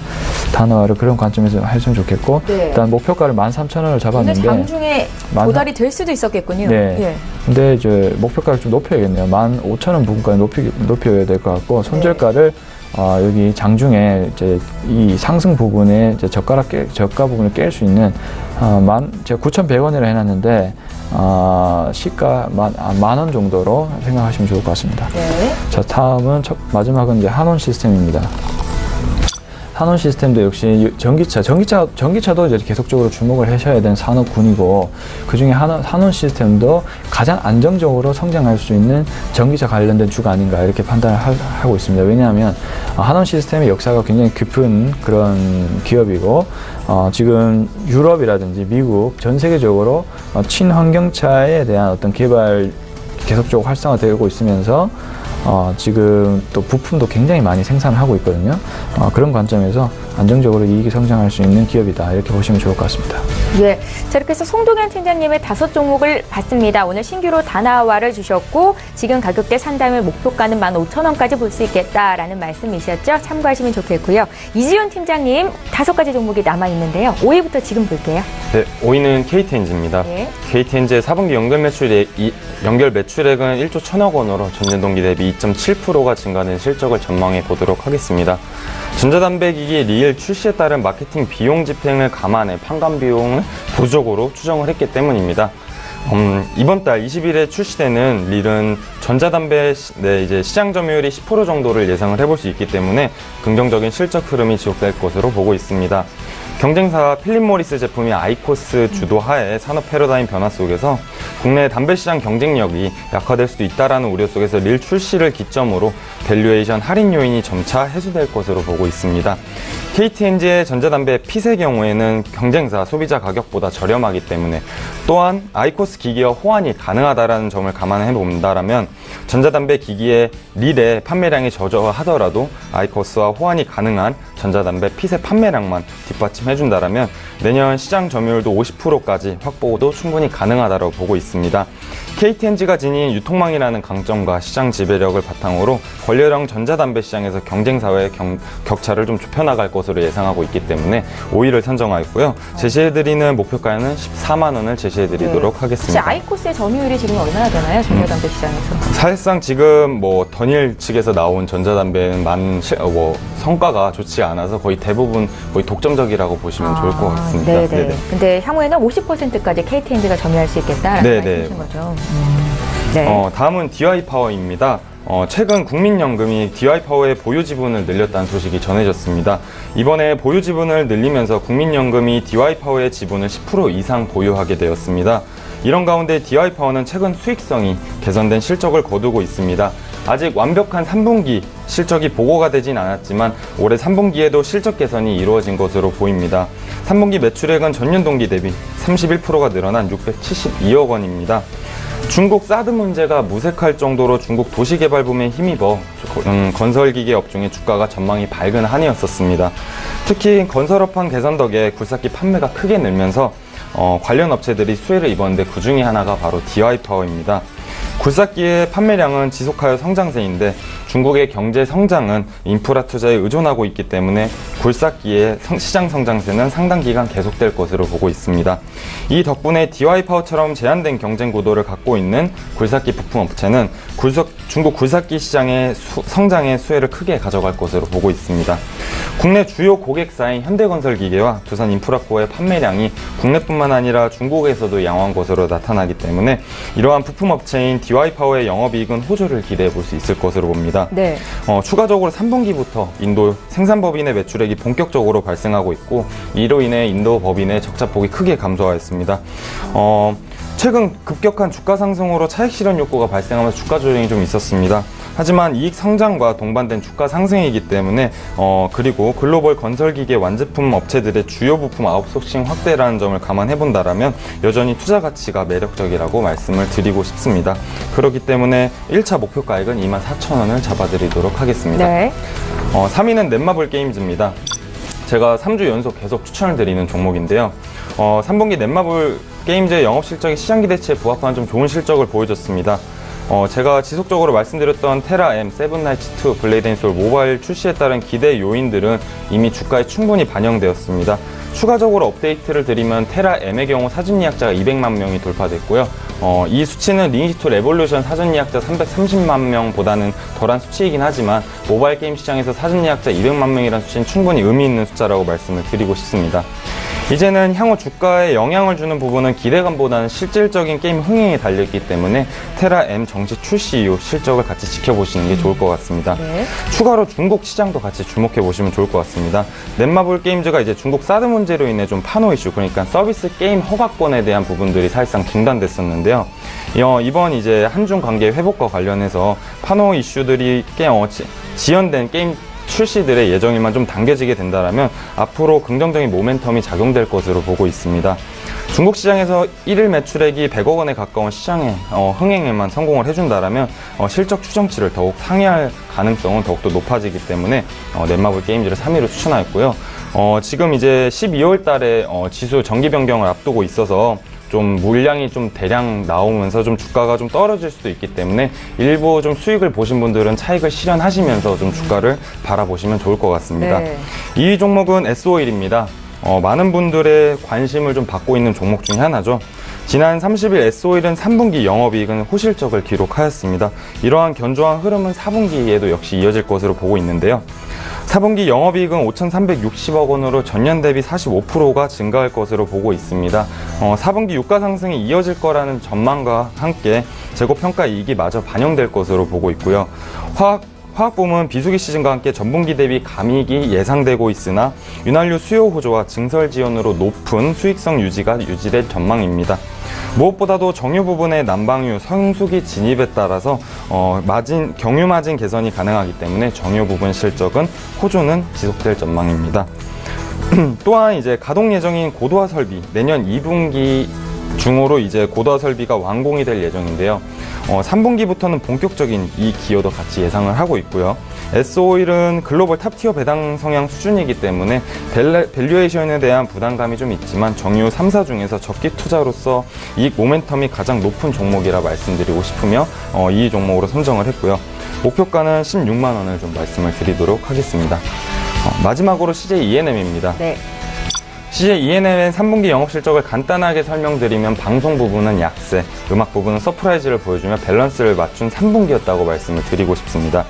다나와를 그런 관점에서 하시면 좋겠고, 네. 일단 목표가를 13,000원을 잡았는데
장중에 도달이 될 수도 있었겠군요.
네. 예. 근데 이제 목표가를 좀 높여야겠네요. 15,000원 부분까지 높여야 될 것 같고, 손절가를 여기 장중에 이제 이 상승 부분에 이제 저가 부분을 깰 수 있는 제가 9,100원이라 해놨는데 시가 만 원 정도로 생각하시면 좋을 것 같습니다.
네.
자, 다음은 마지막은 이제 한온 시스템입니다. 한온 시스템도 역시 전기차도 이제 계속적으로 주목을 하셔야 되는 산업군이고, 그 중에 한온 시스템도 가장 안정적으로 성장할 수 있는 전기차 관련된 주가 아닌가 이렇게 판단을 하고 있습니다. 왜냐하면 한온 시스템의 역사가 굉장히 깊은 그런 기업이고, 지금 유럽이라든지 미국 전 세계적으로 친환경차에 대한 어떤 개발 계속적으로 활성화되고 있으면서 지금 또 부품도 굉장히 많이 생산을 하고 있거든요. 그런 관점에서 안정적으로 이익이 성장할 수 있는 기업이다, 이렇게 보시면 좋을 것 같습니다.
예, 자, 이렇게 해서 송동현 팀장님의 5종목을 봤습니다. 오늘 신규로 다나와를 주셨고, 지금 가격대 산다면 목표가는 15,000원까지 볼 수 있겠다라는 말씀이셨죠? 참고하시면 좋겠고요. 이지훈 팀장님 5가지 종목이 남아있는데요. 5위부터 지금 볼게요.
네, 5위는 KT엔지입니다.
예.
KT엔지의 4분기 연결 매출액은 1조 1,000억 원으로 전년 동기 대비 2.7%가 증가된 실적을 전망해 보도록 하겠습니다. 전자담배기기 리일 출시에 따른 마케팅 비용 집행을 감안해 판관 비용을 보조적으로 추정을 했기 때문입니다. 이번 달 20일에 출시되는 릴은 전자담배 이제 시장 점유율이 10% 정도를 예상을 해볼 수 있기 때문에 긍정적인 실적 흐름이 지속될 것으로 보고 있습니다. 경쟁사 필립모리스 제품이 아이코스 주도하에 산업 패러다임 변화 속에서 국내 담배 시장 경쟁력이 약화될 수도 있다라는 우려 속에서 릴 출시를 기점으로 밸류에이션 할인 요인이 점차 해소될 것으로 보고 있습니다. KT엔지의 전자담배 핏의 경우에는 경쟁사 소비자 가격보다 저렴하기 때문에, 또한 아이코스 기기와 호환이 가능하다는 점을 감안해 본다라면 전자담배 기기의 릴의 판매량이 저조하더라도 아이코스와 호환이 가능한 전자담배 핏의 판매량만 뒷받침해준다라면 내년 시장 점유율도 50%까지 확보도 충분히 가능하다고 보고 있습니다. KT엔지가 지닌 유통망이라는 강점과 시장 지배력을 바탕으로 권력형 전자담배 시장에서 경쟁사와의 격차를 좀 좁혀나갈 것으로 예상하고 있기 때문에 5위를 선정하였고요. 제시해드리는 목표가는 14만 원을 제시해드리도록 하겠습니다.
혹시 아이코스의 점유율이 지금 얼마나 되나요? 전자담배 시장에서?
사실상 지금 던일 측에서 나온 전자담배는 성과가 좋지 않아서 거의 대부분 거의 독점적이라고 보시면 좋을 것 같습니다.
네네.
네네.
근데 향후에는 50%까지 KT엔지가 점유할 수 있겠다라는 말씀이신 거죠. 네.
다음은 DY파워입니다. 최근 국민연금이 DY파워의 보유 지분을 늘렸다는 소식이 전해졌습니다. 이번에 보유 지분을 늘리면서 국민연금이 DY파워의 지분을 10% 이상 보유하게 되었습니다. 이런 가운데 DY파워는 최근 수익성이 개선된 실적을 거두고 있습니다. 아직 완벽한 3분기 실적이 보고가 되진 않았지만 올해 3분기에도 실적 개선이 이루어진 것으로 보입니다. 3분기 매출액은 전년 동기 대비 31%가 늘어난 672억 원입니다. 중국 사드 문제가 무색할 정도로 중국 도시개발붐에 힘입어 건설기계 업종의 주가가 전망이 밝은 한이었었습니다. 특히 건설업황 개선 덕에 굴삭기 판매가 크게 늘면서 관련 업체들이 수혜를 입었는데 그 중에 하나가 바로 DY파워입니다. 굴삭기의 판매량은 지속하여 성장세인데 중국의 경제 성장은 인프라 투자에 의존하고 있기 때문에 굴삭기의 시장 성장세는 상당 기간 계속될 것으로 보고 있습니다. 이 덕분에 DY파워처럼 제한된 경쟁 구도를 갖고 있는 굴삭기 부품 업체는 중국 굴삭기 시장의 성장에 수혜를 크게 가져갈 것으로 보고 있습니다. 국내 주요 고객사인 현대건설기계와 두산인프라코어의 판매량이 국내뿐만 아니라 중국에서도 양호한 것으로 나타나기 때문에 이러한 부품 업체인 DY파워의 영업이익은 호조를 기대해 볼 수 있을 것으로 봅니다.
네.
추가적으로 3분기부터 인도 생산법인의 매출액이 본격적으로 발생하고 있고, 이로 인해 인도 법인의 적자폭이 크게 감소하였습니다. 최근 급격한 주가 상승으로 차익 실현 욕구가 발생하면서 주가 조정이 좀 있었습니다. 하지만 이익 성장과 동반된 주가 상승이기 때문에 그리고 글로벌 건설기계 완제품 업체들의 주요 부품 아웃소싱 확대라는 점을 감안해 본다라면 여전히 투자 가치가 매력적이라고 말씀을 드리고 싶습니다. 그렇기 때문에 1차 목표가액은 24,000원을 잡아드리도록 하겠습니다.
네.
3위는 넷마블 게임즈입니다. 제가 3주 연속 계속 추천을 드리는 종목인데요. 3분기 넷마블 게임즈의 영업 실적이 시장 기대치에 부합하는 좀 좋은 실적을 보여줬습니다. 제가 지속적으로 말씀드렸던 테라 M, 세븐나이츠 2, 블레이드 앤 소울 모바일 출시에 따른 기대 요인들은 이미 주가에 충분히 반영되었습니다. 추가적으로 업데이트를 드리면 테라 M의 경우 사진 예약자가 200만 명이 돌파됐고요. 이 수치는 리니지2 레볼루션 사전 예약자 330만 명보다는 덜한 수치이긴 하지만 모바일 게임 시장에서 사전 예약자 200만 명이라는 수치는 충분히 의미 있는 숫자라고 말씀을 드리고 싶습니다. 이제는 향후 주가에 영향을 주는 부분은 기대감보다는 실질적인 게임 흥행에 달려있기 때문에 테라 M 정식 출시 이후 실적을 같이 지켜보시는 게 좋을 것 같습니다.
네.
추가로 중국 시장도 같이 주목해 보시면 좋을 것 같습니다. 넷마블 게임즈가 이제 중국 사드 문제로 인해 좀 파노 이슈, 그러니까 서비스 게임 허가권에 대한 부분들이 사실상 중단됐었는데요. 이번 이제 한중 관계 회복과 관련해서 파노 이슈들이 지연된 게임 출시들의 예정일만 좀 당겨지게 된다면 앞으로 긍정적인 모멘텀이 작용될 것으로 보고 있습니다. 중국 시장에서 1일 매출액이 100억 원에 가까운 시장의 흥행에만 성공을 해준다면 실적 추정치를 더욱 상회할 가능성은 더욱더 높아지기 때문에 넷마블 게임즈를 3위로 추천하였고요. 지금 이제 12월 달에 지수 정기 변경을 앞두고 있어서 좀 물량이 좀 대량 나오면서 좀 주가가 좀 떨어질 수도 있기 때문에 일부 좀 수익을 보신 분들은 차익을 실현하시면서 좀 주가를 바라보시면 좋을 것 같습니다.
네.
이 종목은 S-오일입니다. 많은 분들의 관심을 좀 받고 있는 종목 중에 하나죠. 지난 30일 S-오일은 3분기 영업이익은 호실적을 기록하였습니다. 이러한 견조한 흐름은 4분기에도 역시 이어질 것으로 보고 있는데요. 4분기 영업이익은 5,360억 원으로 전년 대비 45%가 증가할 것으로 보고 있습니다. 4분기 유가 상승이 이어질 거라는 전망과 함께 재고평가 이익이 마저 반영될 것으로 보고 있고요. 화학부문 비수기 시즌과 함께 전분기 대비 감익이 예상되고 있으나 윤활유 수요 호조와 증설 지원으로 높은 수익성 유지가 유지될 전망입니다. 무엇보다도 정유 부분의 난방유, 성수기 진입에 따라서 경유 마진 개선이 가능하기 때문에 정유 부분 실적은 호조는 지속될 전망입니다. 또한 이제 가동 예정인 고도화 설비 내년 2분기 중으로 이제 고도화 설비가 완공이 될 예정인데요. 3분기부터는 본격적인 이 기여도 같이 예상을 하고 있고요. S-오일은 글로벌 탑티어 배당 성향 수준이기 때문에 밸류에이션에 대한 부담감이 좀 있지만 정유 3사 중에서 적기 투자로서 이익 모멘텀이 가장 높은 종목이라 말씀드리고 싶으며 이 종목으로 선정을 했고요. 목표가는 16만 원을 좀 말씀을 드리도록 하겠습니다. 마지막으로 CJ ENM입니다.
네.
CJ ENM의 3분기 영업실적을 간단하게 설명드리면 방송 부분은 약세, 음악 부분은 서프라이즈를 보여주며 밸런스를 맞춘 3분기였다고 말씀을 드리고 싶습니다.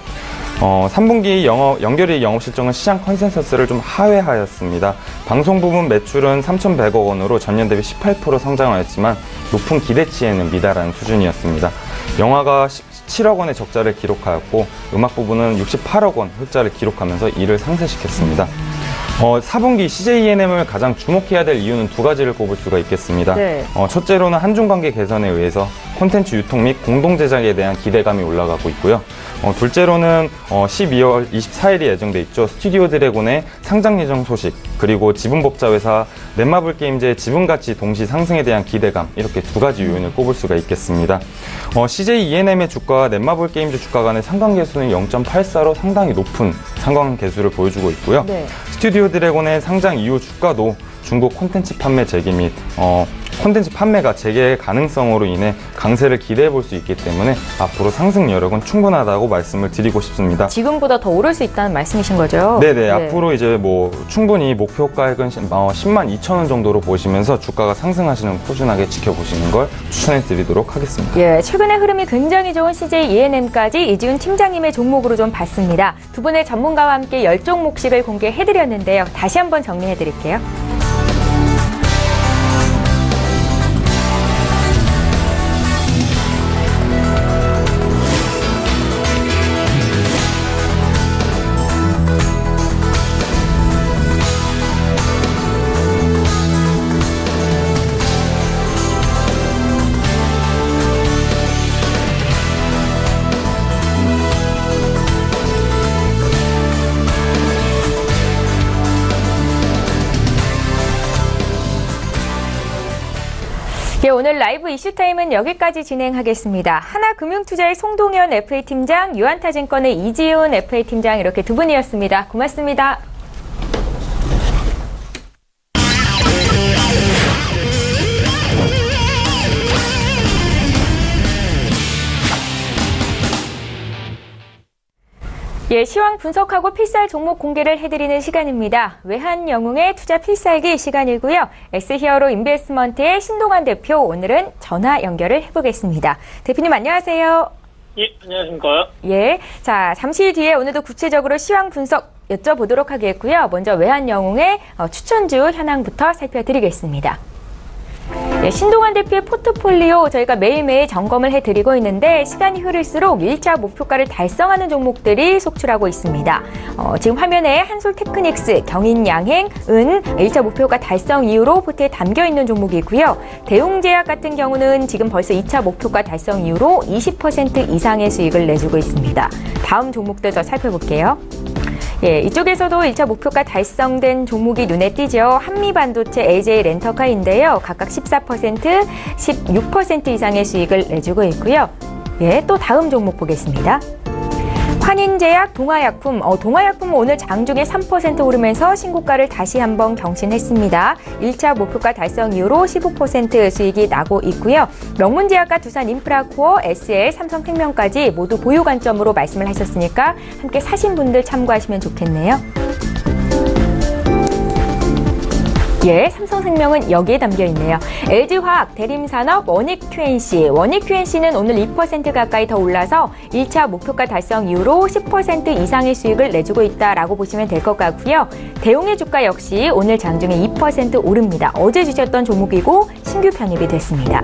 3분기 연결이익 영업실적은 시장 컨센서스를 좀 하회하였습니다. 방송 부분 매출은 3,100억 원으로 전년 대비 18% 성장하였지만 높은 기대치에는 미달한 수준이었습니다. 영화가 17억 원의 적자를 기록하였고 음악 부분은 68억 원 흑자를 기록하면서 이를 상쇄시켰습니다. 4분기 CJ ENM을 가장 주목해야 될 이유는 두 가지를 꼽을 수가 있겠습니다.
네.
첫째로는 한중관계 개선에 의해서 콘텐츠 유통 및 공동 제작에 대한 기대감이 올라가고 있고요. 둘째로는 12월 24일이 예정돼 있죠. 스튜디오 드래곤의 상장 예정 소식, 그리고 지분법자 회사 넷마블 게임즈의 지분가치 동시 상승에 대한 기대감, 이렇게 두 가지 요인을 꼽을 수가 있겠습니다. CJ ENM의 주가와 넷마블 게임즈 주가 간의 상관계수는 0.84로 상당히 높은 상관계수를 보여주고 있고요.
네.
스튜디오 드래곤의 상장 이후 주가도 중국 콘텐츠 판매 재개 및 콘텐츠 판매가 재개의 가능성으로 인해 강세를 기대해 볼 수 있기 때문에 앞으로 상승 여력은 충분하다고 말씀을 드리고 싶습니다.
지금보다 더 오를 수 있다는 말씀이신 거죠?
네네.
네.
앞으로 이제 충분히 목표가액은 10만 2천 원 정도로 보시면서 주가가 상승하시는 꾸준하게 지켜보시는 걸 추천해 드리도록 하겠습니다.
예, 최근의 흐름이 굉장히 좋은 CJ ENM까지 이지훈 팀장님의 종목으로 좀 봤습니다. 두 분의 전문가와 함께 10종목씩을 공개해드렸는데요. 다시 한번 정리해드릴게요. 예, 오늘 라이브 이슈타임은 여기까지 진행하겠습니다. 하나금융투자의 송동현 FA팀장, 유한타증권의 이지훈 FA팀장, 이렇게 두 분이었습니다. 고맙습니다. 예, 시황 분석하고 필살 종목 공개를 해드리는 시간입니다. 외환영웅의 투자 필살기 시간이고요. S히어로 인베스트먼트의 신동환 대표, 오늘은 전화 연결을 해보겠습니다. 대표님 안녕하세요.
예, 안녕하십니까.
예, 자 잠시 뒤에 오늘도 구체적으로 시황 분석 여쭤보도록 하겠고요. 먼저 외환영웅의 추천주 현황부터 살펴드리겠습니다. 네, 신동환 대표의 포트폴리오 저희가 매일매일 점검을 해드리고 있는데 시간이 흐를수록 1차 목표가를 달성하는 종목들이 속출하고 있습니다. 지금 화면에 한솔테크닉스, 경인양행, 은 1차 목표가 달성 이후로 포트에 담겨있는 종목이고요. 대웅제약 같은 경우는 지금 벌써 2차 목표가 달성 이후로 20% 이상의 수익을 내주고 있습니다. 다음 종목들 더 살펴볼게요. 예, 이쪽에서도 1차 목표가 달성된 종목이 눈에 띄죠. 한미반도체, LG렌터카인데요. 각각 14%, 16% 이상의 수익을 내주고 있고요. 예, 또 다음 종목 보겠습니다. 환인제약, 동아약품. 동아약품은 오늘 장중에 3% 오르면서 신고가를 다시 한번 경신했습니다. 1차 목표가 달성 이후로 15% 수익이 나고 있고요. 명문제약과 두산인프라코어, SL, 삼성생명까지 모두 보유 관점으로 말씀을 하셨으니까 함께 사신 분들 참고하시면 좋겠네요. 예, 삼성생명은 여기에 담겨있네요. LG화학, 대림산업, 원익QNC. 원익QNC는 오늘 2% 가까이 더 올라서 1차 목표가 달성 이후로 10% 이상의 수익을 내주고 있다라고 보시면 될 것 같고요. 대웅의 주가 역시 오늘 장중에 2% 오릅니다. 어제 주셨던 종목이고 신규 편입이 됐습니다.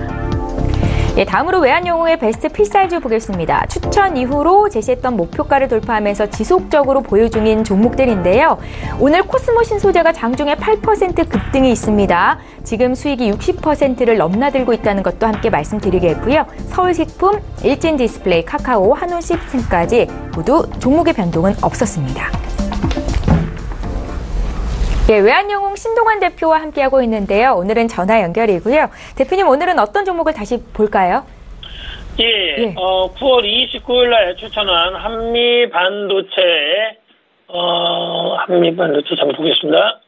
예, 다음으로 외환영웅의 베스트 필살주 보겠습니다. 추천 이후로 제시했던 목표가를 돌파하면서 지속적으로 보유 중인 종목들인데요. 오늘 코스모 신소재가 장중에 8% 급등이 있습니다. 지금 수익이 60%를 넘나들고 있다는 것도 함께 말씀드리겠고요. 서울식품, 일진디스플레이, 카카오, 한온시스템까지 모두 종목의 변동은 없었습니다. 예, 외환영웅 신동환 대표와 함께하고 있는데요. 오늘은 전화 연결이고요. 대표님, 오늘은 어떤 종목을 다시 볼까요?
예. 9월 29일 날 추천한 한미반도체 잠깐 보겠습니다.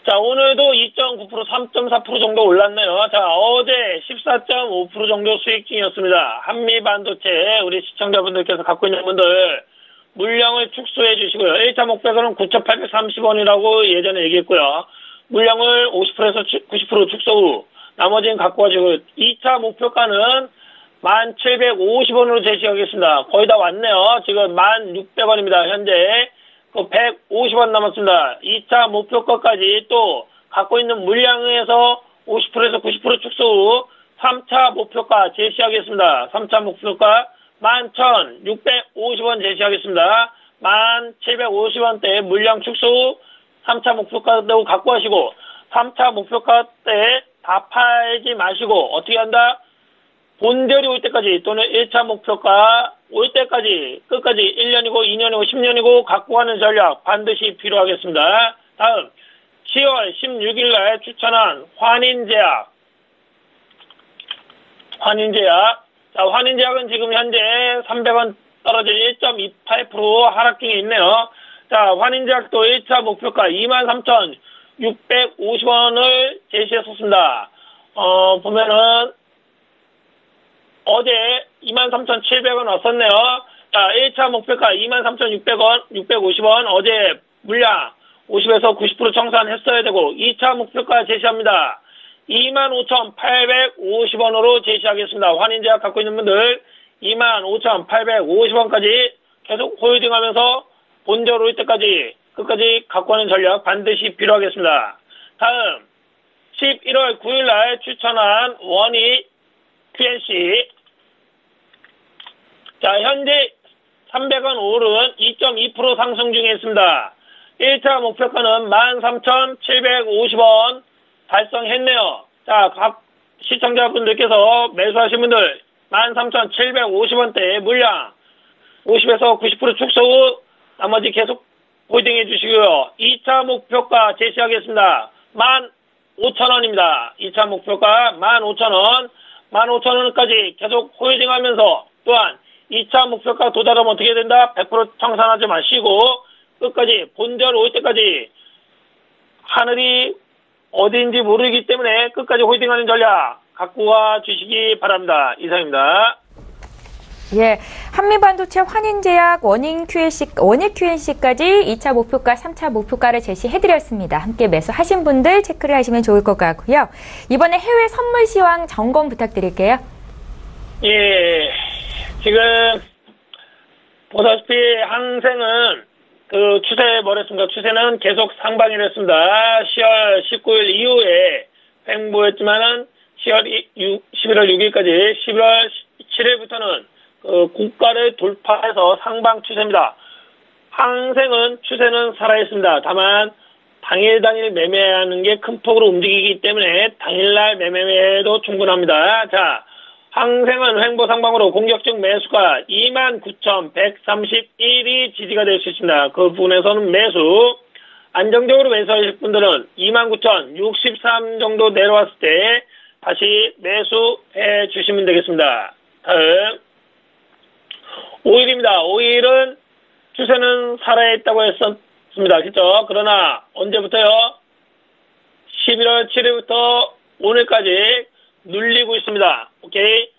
자, 오늘도 2.9%, 3.4% 정도 올랐네요. 자, 어제 14.5% 정도 수익 중이었습니다. 한미반도체, 우리 시청자분들께서 갖고 있는 분들, 물량을 축소해 주시고요. 1차 목표가는 9,830원이라고 예전에 얘기했고요. 물량을 50%에서 90% 축소 후 나머지는 갖고 가지고 2차 목표가는 1,750원으로 제시하겠습니다. 거의 다 왔네요. 지금 1,600원입니다. 현재 150원 남았습니다. 2차 목표가까지 또 갖고 있는 물량에서 50%에서 90% 축소 후 3차 목표가 제시하겠습니다. 3차 목표가 11,650원 제시하겠습니다. 1,750원대 물량 축소 후 3차 목표가도 갖고 가시고 3차 목표가 때 다 팔지 마시고 어떻게 한다? 본절이 올 때까지 또는 1차 목표가 올 때까지 끝까지 1년이고 2년이고 10년이고 갖고 가는 전략 반드시 필요하겠습니다. 다음 10월 16일 날 추천한 환인제약. 자, 환인제약은 지금 현재 300원 떨어져 1.28% 하락 중에 있네요. 자, 환인제약도 1차 목표가 23,650원을 제시했었습니다. 보면은 어제 23,700원 왔었네요. 자, 1차 목표가 23,600원, 650원, 어제 물량 50에서 90% 청산했어야 되고 2차 목표가 제시합니다. 25,850원으로 제시하겠습니다. 환인제약 갖고 있는 분들 25,850원까지 계속 홀딩하면서 본절 올 때까지 끝까지 갖고 가는 전략 반드시 필요하겠습니다. 다음 11월 9일 날 추천한 원익 QNC. 자, 현재 300원 오른 2.2% 상승 중에 있습니다. 1차 목표가는 13,750원 달성했네요. 자, 각 시청자분들께서 매수하신 분들 13,750원대 물량 50에서 90% 축소 후 나머지 계속 홀딩해 주시고요. 2차 목표가 제시하겠습니다. 15,000원입니다. 2차 목표가 15,000원. 15,000원까지 계속 홀딩하면서 또한 2차 목표가 도달하면 어떻게 된다? 100% 청산하지 마시고 끝까지 본절 올 때까지 하늘이 어디인지 모르기 때문에 끝까지 홀딩하는 전략 갖고 와 주시기 바랍니다. 이상입니다.
예, 한미반도체 환인제약 원익 QNC까지 2차 목표가, 3차 목표가를 제시해드렸습니다. 함께 매수하신 분들 체크를 하시면 좋을 것 같고요. 이번에 해외 선물 시황 점검 부탁드릴게요.
예, 지금 보다시피 항생은 그 추세 뭐랬습니까? 추세는 계속 상방이랬습니다. 10월 19일 이후에 횡보했지만은 11월 6일까지 11월 7일부터는 고가를 돌파해서 상방 추세입니다. 항생은 추세는 살아있습니다. 다만 당일 매매하는 게 큰 폭으로 움직이기 때문에 당일날 매매도 충분합니다. 자, 항생은 횡보 상방으로 공격적 매수가 29,131이 지지가 될 수 있습니다. 그 부분에서는 매수, 안정적으로 매수하실 분들은 29,063 정도 내려왔을 때 다시 매수해 주시면 되겠습니다. 다음 오일입니다. 오일은 추세는 살아있다고 했었습니다. 그렇죠? 그러나 언제부터요? 11월 7일부터 오늘까지 눌리고 있습니다. 오케이?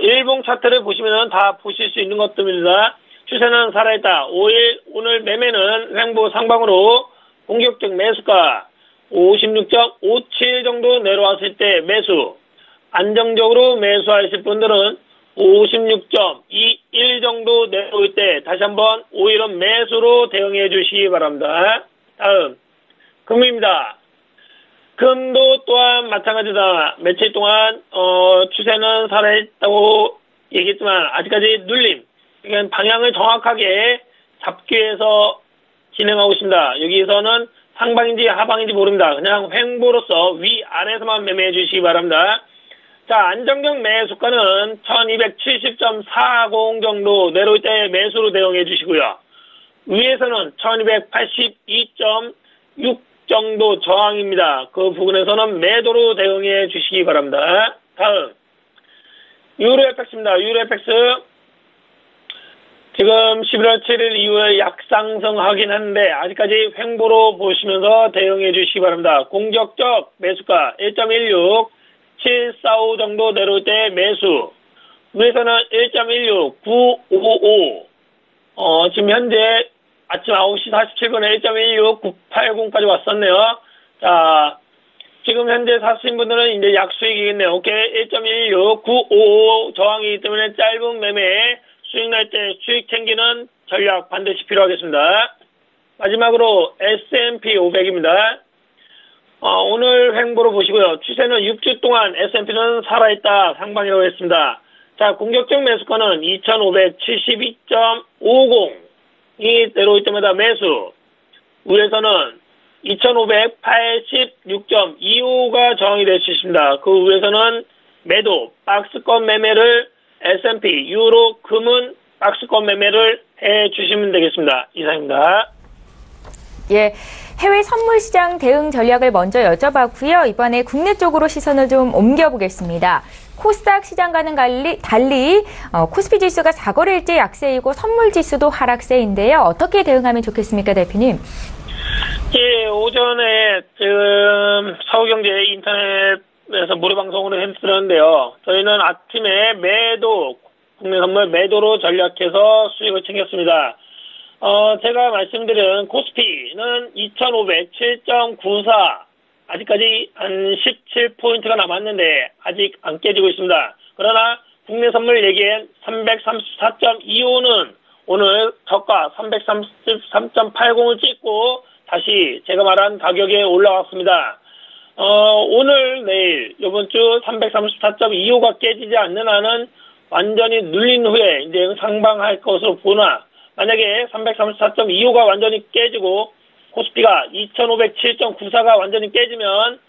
일봉 차트를 보시면 다 보실 수 있는 것들입니다. 추세는 살아있다. 오일 오늘 매매는 횡보 상방으로 공격적 매수가 56.57 정도 내려왔을 때 매수, 안정적으로 매수하실 분들은 56.21 정도 내려올 때 다시 한번 오일은 매수로 대응해 주시기 바랍니다. 다음 금입니다. 금도 또한 마찬가지다. 며칠 동안 추세는 살아있다고 얘기했지만 아직까지 눌림. 그러니까 방향을 정확하게 잡기 위해서 진행하고 있습니다. 여기서는 상방인지 하방인지 모릅니다. 그냥 횡보로서 위아래에서만 매매해 주시기 바랍니다. 자, 안정적 매수가는 1270.40 정도 내려올 때 매수로 대응해 주시고요. 위에서는 1282.6 정도 저항입니다. 그 부분에서는 매도로 대응해 주시기 바랍니다. 다음 유로 FX입니다. 유로 FX 지금 11월 7일 이후에 약상승하긴 하는데 아직까지 횡보로 보시면서 대응해 주시기 바랍니다. 공격적 매수가 1.16 745 정도 내려올 때 매수, 위에서는 1.16 955 지금 현재 아침 9시 47분에 1.16 980까지 왔었네요. 자, 지금 현재 사신 분들은 이제 약수익이겠네요. 오케이, 1.16 955 저항이기 때문에 짧은 매매 수익 날 때 수익 챙기는 전략 반드시 필요하겠습니다. 마지막으로 S&P 500입니다. 오늘 횡보로 보시고요. 추세는 6주 동안 S&P는 살아있다. 상방이라고 했습니다. 자, 공격적 매수가는 2572.50이 내려올 때마다 매수. 위에서는 2586.25가 저항이 될 수 있습니다. 그 위에서는 매도, 박스권 매매를 S&P, 유로, 금은 박스권 매매를 해 주시면 되겠습니다. 이상입니다.
예, 해외 선물 시장 대응 전략을 먼저 여쭤봤고요. 이번에 국내 쪽으로 시선을 좀 옮겨보겠습니다. 코스닥 시장과는 달리 코스피 지수가 4거래일째 약세이고 선물 지수도 하락세인데요. 어떻게 대응하면 좋겠습니까, 대표님?
예, 오전에 지금 서울경제 인터넷에서 무료 방송으로 해드렸는데요. 저희는 아침에 매도, 국내 선물 매도로 전략해서 수익을 챙겼습니다. 제가 말씀드린 코스피는 2507.94 아직까지 한 17포인트가 남았는데 아직 안 깨지고 있습니다. 그러나 국내 선물 얘기엔 334.25는 오늘 저가 333.80을 찍고 다시 제가 말한 가격에 올라왔습니다. 오늘 내일 이번 주 334.25가 깨지지 않는 한은 완전히 눌린 후에 이제 상방할 것으로 보나, 만약에 334.25가 완전히 깨지고 코스피가 2507.94가 완전히 깨지면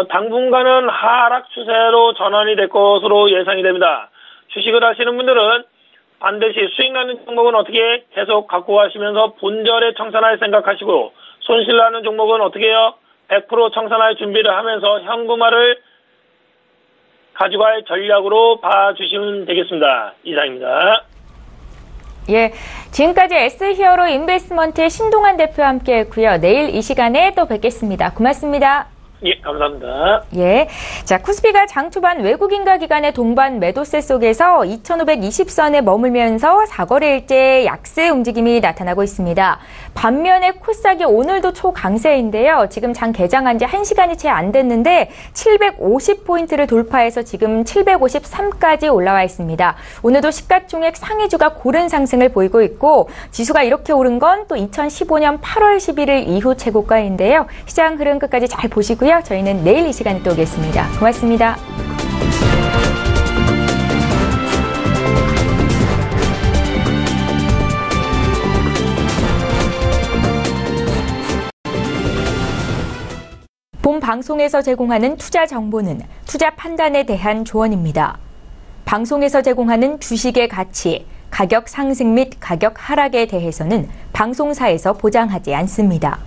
당분간은 하락 추세로 전환이 될 것으로 예상이 됩니다. 주식을 하시는 분들은 반드시 수익 나는 종목은 어떻게 계속 갖고 가시면서 본절에 청산할 생각하시고, 손실 나는 종목은 어떻게 해요? 100% 청산할 준비를 하면서 현금화를 가져갈 전략으로 봐주시면 되겠습니다. 이상입니다.
예, 지금까지 S히어로 인베스트먼트의 신동환 대표와 함께했고요. 내일 이 시간에 또 뵙겠습니다. 고맙습니다.
예, 감사합니다.
예. 자, 코스피가 장 초반 외국인과 기관의 동반 매도세 속에서 2,520선에 머물면서 4거래일째 약세 움직임이 나타나고 있습니다. 반면에 코스닥이 오늘도 초강세인데요. 지금 장 개장한 지 1시간이 채 안 됐는데 750포인트를 돌파해서 지금 753까지 올라와 있습니다. 오늘도 시가총액 상위주가 고른 상승을 보이고 있고 지수가 이렇게 오른 건 또 2015년 8월 11일 이후 최고가인데요. 시장 흐름 끝까지 잘 보시고요. 저희는 내일 이 시간에 또 오겠습니다. 고맙습니다. 본 방송에서 제공하는 투자 정보는 투자 판단에 대한 조언입니다. 방송에서 제공하는 주식의 가치, 가격 상승 및 가격 하락에 대해서는 방송사에서 보장하지 않습니다.